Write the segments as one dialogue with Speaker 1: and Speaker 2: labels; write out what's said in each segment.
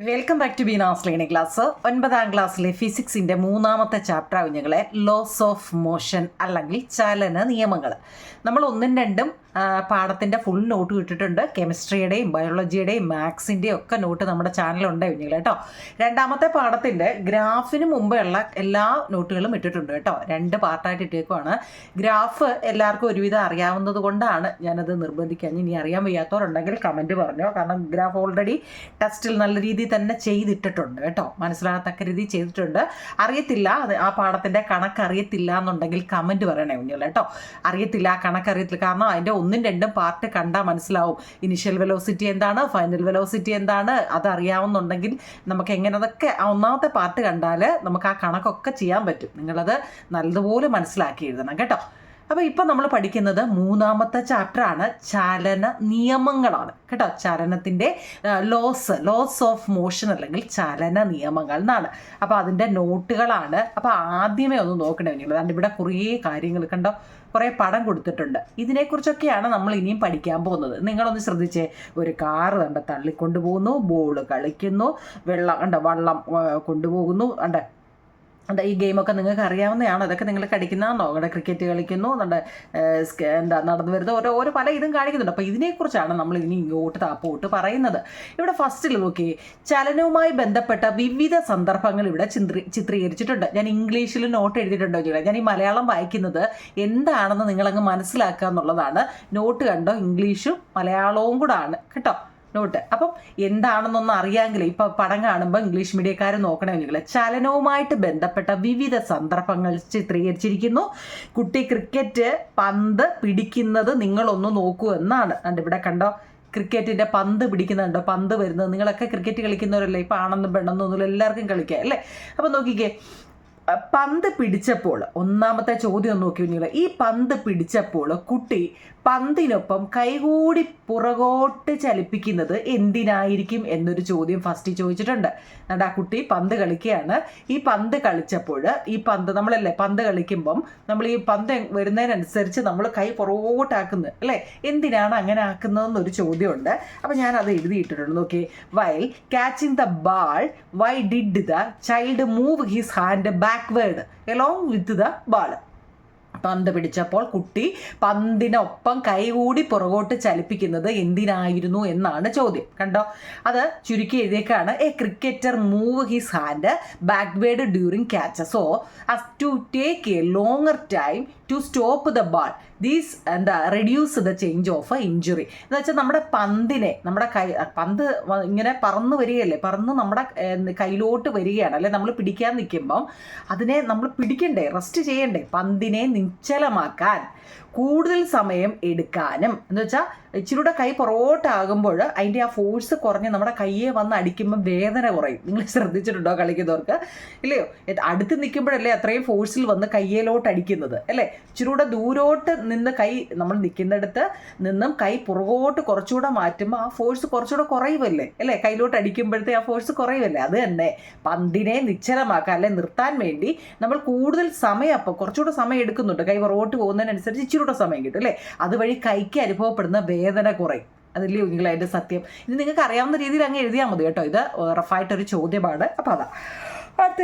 Speaker 1: Welcome back to Beena's learning class. 9ാം ക്ലാസ്സിലെ ഫിസിക്സിൻ്റെ 3ാമത്തെ ചാപ്റ്റർ കുഞ്ഞുങ്ങളെ ലോസ് ഓഫ് മോഷൻ അല്ലെങ്കിൽ ചലന നിയമങ്ങൾ. നമ്മൾ 1ഉം 2ഉം പാഠത്തിൻ്റെ ഫുൾ നോട്ട് കിട്ടിയിട്ടുണ്ട്. കെമിസ്ട്രിയുടെയും ബയോളജിയുടെയും മാത്സിൻ്റെയും ഒക്കെ നോട്ട് നമ്മുടെ ചാനലുണ്ട് കുഞ്ഞുങ്ങൾ കേട്ടോ. 2ാമത്തെ പാഠത്തിൻ്റെ ഗ്രാഫിന് മുമ്പുള്ള എല്ലാ നോട്ടുകളും ഇട്ടിട്ടുണ്ട് കേട്ടോ. 2 പാർട്ടായിട്ട് ഇട്ടേക്കുവാണ്. ഗ്രാഫ് എല്ലാവർക്കും ഒരുവിധം അറിയാവുന്നത് കൊണ്ടാണ് ഞാനത് നിർബന്ധിക്കാൻ. ഇനി അറിയാൻ വയ്യാത്തവരുണ്ടെങ്കിൽ കമൻറ്റ് പറഞ്ഞോ. കാരണം ഗ്രാഫ് ഓൾറെഡി ടെസ്റ്റിൽ നല്ല രീതിയിൽ തന്നെ ചെയ്തിട്ടിട്ടുണ്ട് കേട്ടോ. മനസ്സിലാകത്തക്ക രീതിയിൽ ചെയ്തിട്ടുണ്ട്. അറിയത്തില്ല, അത് ആ പാഠത്തിൻ്റെ കണക്ക് അറിയത്തില്ല എന്നുണ്ടെങ്കിൽ കമൻറ്റ് പറയണേ കുഞ്ഞുങ്ങൾ കേട്ടോ. അറിയത്തില്ല, ആ കണക്ക് അറിയത്തില്ല. കാരണം അതിൻ്റെ 1ഉം 2ഉം പാർട്ട് കണ്ടാൽ മനസ്സിലാവും. ഇനിഷ്യൽ വെലോസിറ്റി എന്താണ്, ഫൈനൽ വെലോസിറ്റി എന്താണ്, അതറിയാവുന്നുണ്ടെങ്കിൽ നമുക്ക് എങ്ങനെ അതൊക്കെ ആ 1ാമത്തെ പാർട്ട് കണ്ടാൽ നമുക്ക് ആ കണക്കൊക്കെ ചെയ്യാൻ പറ്റും. നിങ്ങളത് നല്ലതുപോലെ മനസ്സിലാക്കി എഴുതണം കേട്ടോ. അപ്പോൾ ഇപ്പം നമ്മൾ പഠിക്കുന്നത് 3ാമത്തെ ചാപ്റ്ററാണ്. ചലന നിയമങ്ങളാണ് കേട്ടോ. ചലനത്തിൻ്റെ ലോസ് ഓഫ് മോഷൻ അല്ലെങ്കിൽ ചലന നിയമങ്ങൾ എന്നാണ്. അപ്പോൾ അതിൻ്റെ നോട്ടുകളാണ്. അപ്പോൾ ആദ്യമേ ഒന്ന് നോക്കണേ നിങ്ങൾ. അതുകൊണ്ട് ഇവിടെ കുറേ കാര്യങ്ങൾ കണ്ടോ, കുറേ പടം കൊടുത്തിട്ടുണ്ട്. ഇതിനെക്കുറിച്ചൊക്കെയാണ് നമ്മൾ ഇനിയും പഠിക്കാൻ പോകുന്നത്. നിങ്ങളൊന്ന് ശ്രദ്ധിച്ചേ. ഒരു കാറ് കണ്ട തള്ളിക്കൊണ്ടുപോകുന്നു, ബോൾ കളിക്കുന്നു, വള്ളം കൊണ്ടുപോകുന്നു. ഈ ഗെയിമൊക്കെ നിങ്ങൾക്ക് അറിയാവുന്നതാണ്. അതൊക്കെ നിങ്ങൾ കളിക്കുന്നതാണോ? അവിടെ ക്രിക്കറ്റ് കളിക്കുന്നു, നടന്നു വരുന്ന ഓരോ പല ഇതും കാണിക്കുന്നുണ്ട്. അപ്പോൾ ഇതിനെക്കുറിച്ചാണ് നമ്മൾ ഇനി ഇങ്ങോട്ട് താപ്പോട്ട് പറയുന്നത്. ഇവിടെ ഫസ്റ്റിൽ നോക്കി, ചലനവുമായി ബന്ധപ്പെട്ട വിവിധ സന്ദർഭങ്ങൾ ഇവിടെ ചിത്രീകരിച്ചിട്ടുണ്ട്. ഞാൻ ഇംഗ്ലീഷിൽ നോട്ട് എഴുതിയിട്ടുണ്ടോ ചോദിക്കാം. ഞാൻ ഈ മലയാളം വായിക്കുന്നത് എന്താണെന്ന് നിങ്ങളങ്ങ് മനസ്സിലാക്കുക എന്നുള്ളതാണ്. നോട്ട് കണ്ടോ, ഇംഗ്ലീഷും മലയാളവും കൂടെ ആണ് കേട്ടോ നോട്ട്. അപ്പം എന്താണെന്നൊന്നും അറിയാമെങ്കിൽ ഇപ്പം പടം കാണുമ്പോൾ ഇംഗ്ലീഷ് മീഡിയക്കാർ നോക്കണമെങ്കിൽ ചലനവുമായിട്ട് ബന്ധപ്പെട്ട വിവിധ സന്ദർഭങ്ങൾ ചിത്രീകരിച്ചിരിക്കുന്നു. കുട്ടി ക്രിക്കറ്റ് പന്ത് പിടിക്കുന്നത് നിങ്ങളൊന്ന് നോക്കൂ എന്നാണ്. ഇവിടെ കണ്ടോ, ക്രിക്കറ്റിൻ്റെ പന്ത് പിടിക്കുന്നുണ്ടോ, പന്ത് വരുന്നത്. നിങ്ങളൊക്കെ ക്രിക്കറ്റ് കളിക്കുന്നവരല്ലേ, ഇപ്പം ആണെന്നും പെണ്ണെന്നും ഒന്നുമില്ല, എല്ലാവർക്കും കളിക്കാം അല്ലേ. അപ്പം നോക്കിക്കേ, പന്ത് പിടിച്ചപ്പോൾ 1ാമത്തെ ചോദ്യം നോക്കി നിങ്ങൾ. ഈ പന്ത് പിടിച്ചപ്പോൾ കുട്ടി പന്തിനൊപ്പം കൈകൂടി പുറകോട്ട് ചലിപ്പിക്കുന്നത് എന്തിനായിരിക്കും എന്നൊരു ചോദ്യം ഫസ്റ്റ് ചോദിച്ചിട്ടുണ്ട്. എന്നിട്ട് ആ കുട്ടി പന്ത് കളിക്കുകയാണ്. ഈ പന്ത് കളിച്ചപ്പോൾ ഈ പന്ത് നമ്മളല്ലേ പന്ത് കളിക്കുമ്പം നമ്മൾ ഈ പന്ത് വരുന്നതിനനുസരിച്ച് നമ്മൾ കൈ പുറകോട്ടാക്കുന്നത് അല്ലേ. എന്തിനാണ് അങ്ങനെ ആക്കുന്നതെന്നൊരു ചോദ്യമുണ്ട്. അപ്പം ഞാനത് എഴുതിയിട്ടിട്ടുണ്ട്. നോക്കി, while catching the ball why did the child move his hand backward along with the ball. പന്ത് പിടിച്ചപ്പോൾ കുട്ടി പന്തിനൊപ്പം കൈകൂടി പുറകോട്ട് ചലിപ്പിക്കുന്നത് എന്തിനായിരുന്നു എന്നാണ് ചോദ്യം. കണ്ടോ, അത് ചുരുക്കി എഴുതിയേക്കാണ്. A cricketer move his hand backward during catch so as to take a longer time to stop the ball. These reduce the change of injury. എന്ന് വെച്ചാൽ നമ്മുടെ പന്തിനെ, നമ്മുടെ പന്ത് ഇങ്ങനെ പറന്ന് വരികയല്ലേ, പറന്ന് നമ്മുടെ കയ്യിലോട്ട് വരികയാണ് അല്ലെ. നമ്മൾ പിടിക്കാൻ നിൽക്കുമ്പം അതിനെ നമ്മൾ പിടിക്കണ്ടേ, റെസ്റ്റ് ചെയ്യണ്ടേ. പന്തിനെ നിശ്ചലമാക്കാൻ കൂടുതൽ സമയം എടുക്കാനും, എന്ന് വെച്ചാൽ ഇച്ചിരൂടെ കൈ പുറകോട്ടാകുമ്പോൾ അതിൻ്റെ ആ ഫോഴ്സ് കുറഞ്ഞ് നമ്മുടെ കയ്യെ വന്ന് അടിക്കുമ്പോൾ വേദന കുറയും. നിങ്ങൾ ശ്രദ്ധിച്ചിട്ടുണ്ടോ കളിക്കുന്നവർക്ക് ഇല്ലയോ? അടുത്ത് നിൽക്കുമ്പോഴല്ലേ അത്രയും ഫോഴ്സിൽ വന്ന് കയ്യിലോട്ട് അടിക്കുന്നത് അല്ലേ. ഇച്ചിരൂടെ ദൂരോട്ട് നിന്ന് കൈ നമ്മൾ നിൽക്കുന്നിടത്ത് നിന്നും കൈ പുറകോട്ട് കുറച്ചുകൂടെ മാറ്റുമ്പോൾ ആ ഫോഴ്സ് കുറച്ചുകൂടെ കുറയുമല്ലേ അല്ലേ. കയ്യിലോട്ട് അടിക്കുമ്പോഴത്തെ ആ ഫോഴ്സ് കുറയുമല്ലേ. അത് തന്നെ പന്തിനെ നിശ്ചലമാക്കാൻ അല്ലെ നിർത്താൻ വേണ്ടി നമ്മൾ കൂടുതൽ സമയം, അപ്പോൾ കുറച്ചുകൂടെ സമയം എടുക്കുന്നുണ്ട്. കൈ പുറകോട്ട് പോകുന്നതിനനുസരിച്ച് ഇച്ചിരൂടെ സമയം കിട്ടും അല്ലേ. അതുവഴി കൈക്ക് അനുഭവപ്പെടുന്ന വേദന കുറയും. അതല്ലേ നിങ്ങൾ അതിൻ്റെ സത്യം. ഇത് നിങ്ങൾക്ക് അറിയാവുന്ന രീതിയിൽ അങ്ങ് എഴുതിയാൽ മതി കേട്ടോ. ഇത് റഫായിട്ടൊരു ചോദ്യമാണ്. അപ്പോൾ അതാ അടുത്ത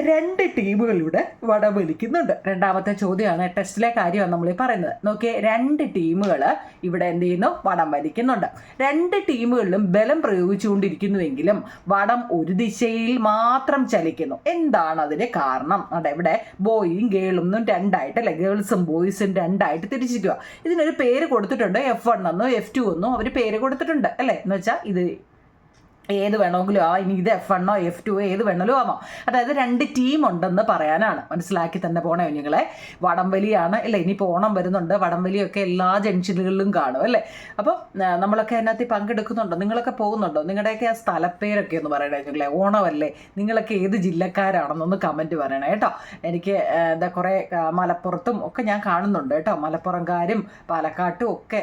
Speaker 1: രണ്ട് ടീമുകൾ ഇവിടെ വടംവലിക്കുന്നുണ്ട്. 2ാമത്തെ ചോദ്യമാണ്, ടെസ്റ്റിലെ കാര്യമാണ് നമ്മൾ പറയുന്നത്. നോക്കിയേ, 2 ടീമുകൾ ഇവിടെ എന്ത് ചെയ്യുന്നു, വടം വലിക്കുന്നുണ്ട്. 2 ടീമുകളിലും ബലം പ്രയോഗിച്ചുകൊണ്ടിരിക്കുന്നുവെങ്കിലും വടം ഒരു ദിശയിൽ മാത്രം ചലിക്കുന്നു. എന്താണ് അതിന് കാരണം? ഇവിടെ ബോയും ഗേളും 2ആയിട്ട് അല്ലെ, ഗേൾസും ബോയ്സും 2ആയിട്ട് തിരിച്ചിരിക്കുക. ഇതിനൊരു പേര് കൊടുത്തിട്ടുണ്ട്. F1 എന്നോ F2 എന്നോ അവർ പേര് കൊടുത്തിട്ടുണ്ട് അല്ലേ. എന്ന് വെച്ചാൽ ഇത് ഏത് വേണമെങ്കിലും ഇനി ഇത് F1 F2 ഏത് വേണമെങ്കിലും ആവാം. അതായത് 2 ടീം ഉണ്ടെന്ന് പറയാനാണ്. മനസ്സിലാക്കി തന്നെ പോണേ കുഞ്ഞുങ്ങളെ. വടംവലിയാണ് അല്ലേ. ഇനിയിപ്പോൾ ഓണം വരുന്നുണ്ട്. വടംവലിയൊക്കെ എല്ലാ ജംഗ്ഷനുകളിലും കാണും അല്ലേ. അപ്പം നമ്മളൊക്കെ അതിനകത്ത് പങ്കെടുക്കുന്നുണ്ടോ? നിങ്ങളൊക്കെ പോകുന്നുണ്ടോ? നിങ്ങളുടെയൊക്കെ ആ സ്ഥലപ്പേരൊക്കെ ഒന്ന് പറയണേ കുഞ്ഞുങ്ങളെ. ഓണമല്ലേ, നിങ്ങളൊക്കെ ഏത് ജില്ലക്കാരാണെന്നൊന്ന് കമൻറ്റ് പറയണേ കേട്ടോ. എനിക്ക് കുറേ മലപ്പുറത്തും ഒക്കെ ഞാൻ കാണുന്നുണ്ട് കേട്ടോ. മലപ്പുറംകാരും പാലക്കാട്ടും ഒക്കെ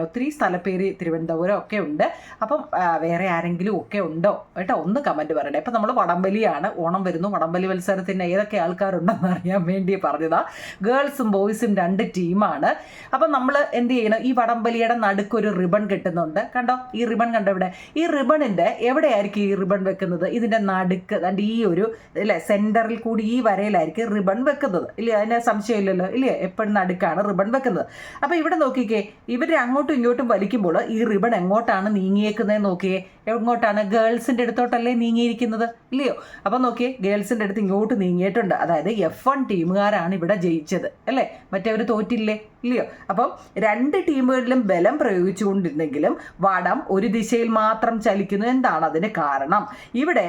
Speaker 1: ഒത്തിരി സ്ഥലപ്പേര്, തിരുവനന്തപുരം ഒക്കെ ഉണ്ട്. അപ്പം വേറെ ആരെങ്കിലും ഒക്കെ ഉണ്ടോ കേട്ടോ, ഒന്ന് കമൻറ്റ് പറയണേ. ഇപ്പം നമ്മൾ വടംവലിയാണ്, ഓണം വരുന്നു, വടംവലി മത്സരത്തിന് ഏതൊക്കെ ആൾക്കാരുണ്ടെന്ന് അറിയാൻ വേണ്ടി പറഞ്ഞതാണ്. ഗേൾസും ബോയ്സും 2 ടീമാണ്. അപ്പം നമ്മൾ എന്ത് ചെയ്യണം, ഈ വടംവലിയുടെ നടുക്കൊരു റിബൺ കെട്ടുന്നുണ്ട്. കണ്ടോ ഈ റിബൺ കണ്ടോ ഇവിടെ? ഈ റിബണിൻ്റെ എവിടെയായിരിക്കും ഈ റിബൺ വെക്കുന്നത്? ഇതിൻ്റെ നടുക്ക് അതിൻ്റെ ഈ ഒരു അല്ലേ സെൻറ്ററിൽ കൂടി ഈ വരയിലായിരിക്കും റിബൺ വെക്കുന്നത് ഇല്ലേ? അതിന് സംശയമില്ലല്ലോ ഇല്ലേ? എപ്പോഴും നടുക്കാണ് റിബൺ വെക്കുന്നത്. അപ്പോൾ ഇവിടെ നോക്കിക്കേ, ഇവർ അങ്ങോട്ടും ഇങ്ങോട്ടും വലിക്കുമ്പോൾ ഈ റിബൺ എങ്ങോട്ടാണ് നീങ്ങിയേക്കുന്നത് നോക്കിയേ. എങ്ങോട്ടാണ്? ഗേൾസിൻ്റെ അടുത്തോട്ടല്ലേ നീങ്ങിയിരിക്കുന്നത് ഇല്ലയോ? അപ്പം നോക്കിയേ, ഗേൾസിൻ്റെ അടുത്ത് ഇങ്ങോട്ട് നീങ്ങിയിട്ടുണ്ട്. അതായത് F1 ടീമുകാരാണ് ഇവിടെ ജയിച്ചത് അല്ലേ? മറ്റവർ തോറ്റില്ലേ ഇല്ലയോ? അപ്പം 2 ടീമുകളിലും ബലം പ്രയോഗിച്ചുകൊണ്ടിരുന്നെങ്കിലും വടം ഒരു ദിശയിൽ മാത്രം ചലിക്കുന്നു. എന്താണ് അതിന് കാരണം? ഇവിടെ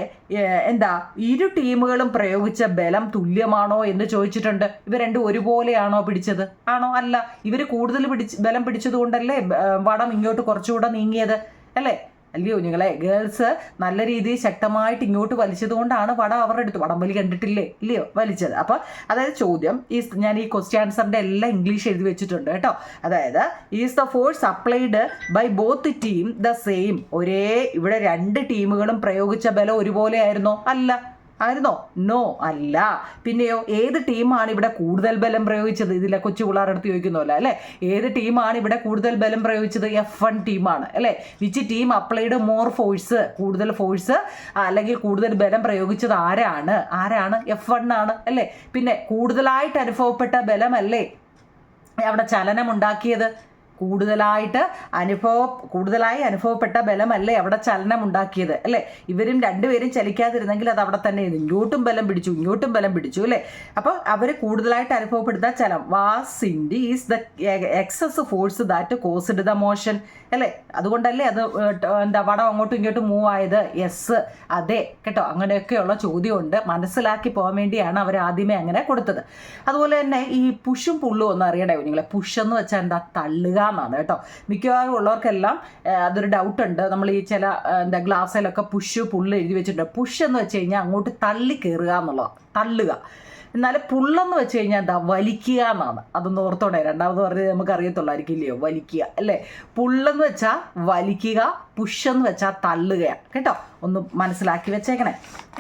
Speaker 1: എന്താ, ഇരു ടീമുകളും പ്രയോഗിച്ച ബലം തുല്യമാണോ എന്ന് ചോദിച്ചിട്ടുണ്ട്. ഇവർ രണ്ടും ഒരുപോലെയാണോ പിടിച്ചത്? ആണോ? അല്ല. ഇവർ കൂടുതൽ ബലം പിടിച്ചത് കൊണ്ടല്ലേ വടം ഇങ്ങോട്ട് കുറച്ചുകൂടെ നീങ്ങിയത് അല്ലേ? അല്ലയോ നിങ്ങളെ? ഗേൾസ് നല്ല രീതിയിൽ ശക്തമായിട്ട് ഇങ്ങോട്ട് വലിച്ചത് കൊണ്ടാണ് വടം അവരുടെ അടുത്ത്, വടംവലി കണ്ടിട്ടില്ലേ ഇല്ലയോ, വലിച്ചത്. അപ്പോൾ അതായത് ചോദ്യം ഞാൻ ഈ ക്വസ്റ്റ്യൻ ആൻസറിൻ്റെ എല്ലാം ഇംഗ്ലീഷ് എഴുതി വെച്ചിട്ടുണ്ട് കേട്ടോ. അതായത് is the force applied by both team the same? ഇവിടെ 2 ടീമുകളും പ്രയോഗിച്ച ബലം ഒരുപോലെ ആയിരുന്നോ? അല്ല. ആയിരുന്നോ? നോ, അല്ല. പിന്നെയോ ഏത് ടീമാണ് ഇവിടെ കൂടുതൽ ബലം പ്രയോഗിച്ചത്? ഇതിലെ കൊച്ചു പിള്ളേരടുത്ത് ചോദിക്കുന്നല്ലോ അല്ലേ? ഏത് ടീമാണ് ഇവിടെ കൂടുതൽ ബലം പ്രയോഗിച്ചത്? F1 ടീമാണ് അല്ലേ? Which team applied more force? കൂടുതൽ ഫോഴ്സ് അല്ലെങ്കിൽ കൂടുതൽ ബലം പ്രയോഗിച്ചത് ആരാണ്? F1 ആണ് അല്ലേ? പിന്നെ കൂടുതലായിട്ട് അനുഭവപ്പെട്ട ബലമല്ലേ അവിടെ ചലനമുണ്ടാക്കിയത്? കൂടുതലായി അനുഭവപ്പെട്ട ബലമല്ലേ അവിടെ ചലനം ഉണ്ടാക്കിയത് അല്ലേ? ഇവരും 2 പേരും ചലിക്കാതിരുന്നെങ്കിൽ അത് അവിടെ തന്നെ ഇങ്ങോട്ടും ബലം പിടിച്ചു അല്ലേ? അപ്പോൾ അവർ കൂടുതലായിട്ട് അനുഭവപ്പെടുന്ന ചലനം is the excess force that caused the motion അല്ലേ? അതുകൊണ്ടല്ലേ അത് വടം അങ്ങോട്ടും ഇങ്ങോട്ടും മൂവ് ആയത്? യെസ്, അതെ കേട്ടോ. അങ്ങനെയൊക്കെയുള്ള ചോദ്യമുണ്ട്, മനസ്സിലാക്കി പോകാൻ വേണ്ടിയാണ് അവർ ആദ്യമേ അങ്ങനെ കൊടുത്തത്. അതുപോലെ തന്നെ ഈ പുഷും പുള്ളും ഒന്ന് അറിയണേ നിങ്ങളെ. പുഷ് എന്ന് വെച്ചാൽ എന്താ? തള്ളുക എന്നാണ് കേട്ടോ. മിക്കവാറും ഉള്ളവർക്കെല്ലാം അതൊരു ഡൗട്ടുണ്ട്. നമ്മൾ ഈ ചില ഗ്ലാസ്സിലൊക്കെ പുഷ് പുള്ള് എഴുതി വെച്ചിട്ടുണ്ട്. പുഷ് എന്ന് വെച്ച് കഴിഞ്ഞാൽ അങ്ങോട്ട് തള്ളി കയറുക എന്നുള്ളതാണ്, തള്ളുക. എന്നാൽ പുള്ളെന്ന് വെച്ച് കഴിഞ്ഞാൽ എന്താ? വലിക്കുക എന്നാണ്. അതൊന്ന് ഓർത്തോണേ. രണ്ടാമത് പറഞ്ഞത് നമുക്ക് അറിയത്തുള്ളായിരിക്കും ഇല്ലയോ? വലിക്കുക അല്ലേ? പുള്ളെന്ന് വെച്ചാൽ വലിക്കുക, പുഷ് എന്ന് വെച്ചാൽ തള്ളുകയാണ് കേട്ടോ. ഒന്ന് മനസ്സിലാക്കി വെച്ചേക്കണേ.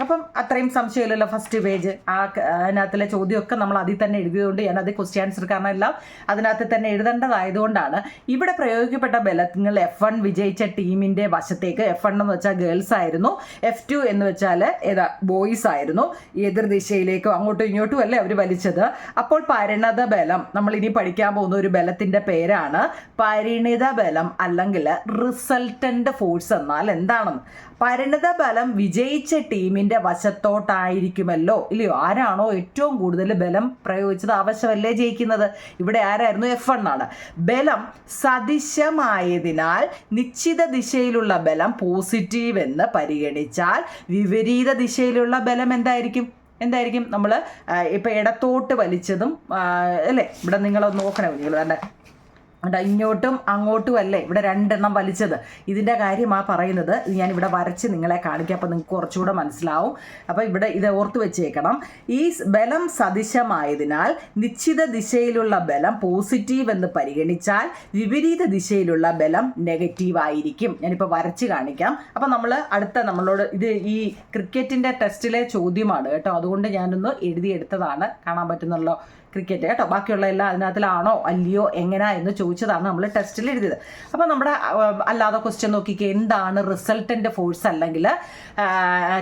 Speaker 1: അപ്പം അത്രയും സംശയമില്ലല്ലോ. ഫസ്റ്റ് പേജ് അതിനകത്തിലെ ചോദ്യമൊക്കെ നമ്മൾ അതിൽ തന്നെ എഴുതിയതുകൊണ്ട് ഞാനത് ക്വസ്റ്റ്യൻ ആൻസർ കാരണം എല്ലാം അതിനകത്ത് തന്നെ എഴുതേണ്ടതായതുകൊണ്ടാണ്. ഇവിടെ പ്രയോഗിക്കപ്പെട്ട ബലങ്ങൾ F1 വിജയിച്ച ടീമിൻ്റെ വശത്തേക്ക്, F1 എന്ന് വെച്ചാൽ ഗേൾസ് ആയിരുന്നു, F2 എന്ന് വെച്ചാൽ ബോയ്സ് ആയിരുന്നു. എതിർ ദിശയിലേക്കും അങ്ങോട്ടും ഇങ്ങോട്ടും അല്ലേ അവർ വലിച്ചത്. അപ്പോൾ പരിണത ബലം, നമ്മൾ ഇനി പഠിക്കാൻ പോകുന്ന ഒരു ബലത്തിൻ്റെ പേരാണ് പരിണിത ബലം അല്ലെങ്കിൽ റിസൾട്ടൻ്റ് ഫോഴ്സ്. എന്നാൽ എന്താണെന്ന്? പരിണിത ബലം വിജയിച്ച ടീമിൻ്റെ വശത്തോട്ടായിരിക്കുമല്ലോ ഇല്ലയോ? ആരാണോ ഏറ്റവും കൂടുതൽ ബലം പ്രയോഗിച്ചത് ആവശ്യമല്ലേ ജയിക്കുന്നത്? ഇവിടെ ആരായിരുന്നു? F1 ആണ്. ബലം സദിശമായതിനാൽ നിശ്ചിത ദിശയിലുള്ള ബലം പോസിറ്റീവ് എന്ന് പരിഗണിച്ചാൽ വിപരീത ദിശയിലുള്ള ബലം എന്തായിരിക്കും? നമ്മൾ ഇപ്പം ഇടത്തോട്ട് വലിച്ചതും അല്ലേ? ഇവിടെ നിങ്ങളൊന്ന് നോക്കണേ നിങ്ങൾ തന്നെ. ഇങ്ങോട്ടും അങ്ങോട്ടും അല്ലേ ഇവിടെ 2 എണ്ണം വലിച്ചത്? ഇതിൻ്റെ കാര്യമാണ് പറയുന്നത്. ഇത് ഞാനിവിടെ വരച്ച് നിങ്ങളെ കാണിക്കാം, അപ്പോൾ നിങ്ങൾക്ക് കുറച്ചുകൂടെ മനസ്സിലാവും. അപ്പോൾ ഇവിടെ ഇത് ഓർത്ത് വെച്ചേക്കണം. ഈ ബലം സദിശമായതിനാൽ നിശ്ചിത ദിശയിലുള്ള ബലം പോസിറ്റീവ് എന്ന് പരിഗണിച്ചാൽ വിപരീത ദിശയിലുള്ള ബലം നെഗറ്റീവ് ആയിരിക്കും. ഞാനിപ്പോൾ വരച്ച് കാണിക്കാം. അപ്പോൾ നമ്മളോട് ഇത് ഈ ക്രിക്കറ്റിൻ്റെ ടെസ്റ്റിലെ ചോദ്യമാണ് കേട്ടോ. അതുകൊണ്ട് ഞാനൊന്ന് എഴുതിയെടുത്തതാണ്. കാണാൻ പറ്റുന്നല്ലോ ക്രിക്കറ്റ് കേട്ടോ. ബാക്കിയുള്ള എല്ലാം അതിനകത്തിലാണോ അല്ലയോ എങ്ങനെയാ എന്ന് ചോദിച്ചതാണ് നമ്മൾ ടെസ്റ്റിൽ എഴുതിയത്. അപ്പോൾ നമ്മുടെ അല്ലാതെ ക്വസ്റ്റ്യൻ നോക്കിക്കേ. എന്താണ് റിസൾട്ടൻ്റ് ഫോഴ്സ്? അല്ലെങ്കിൽ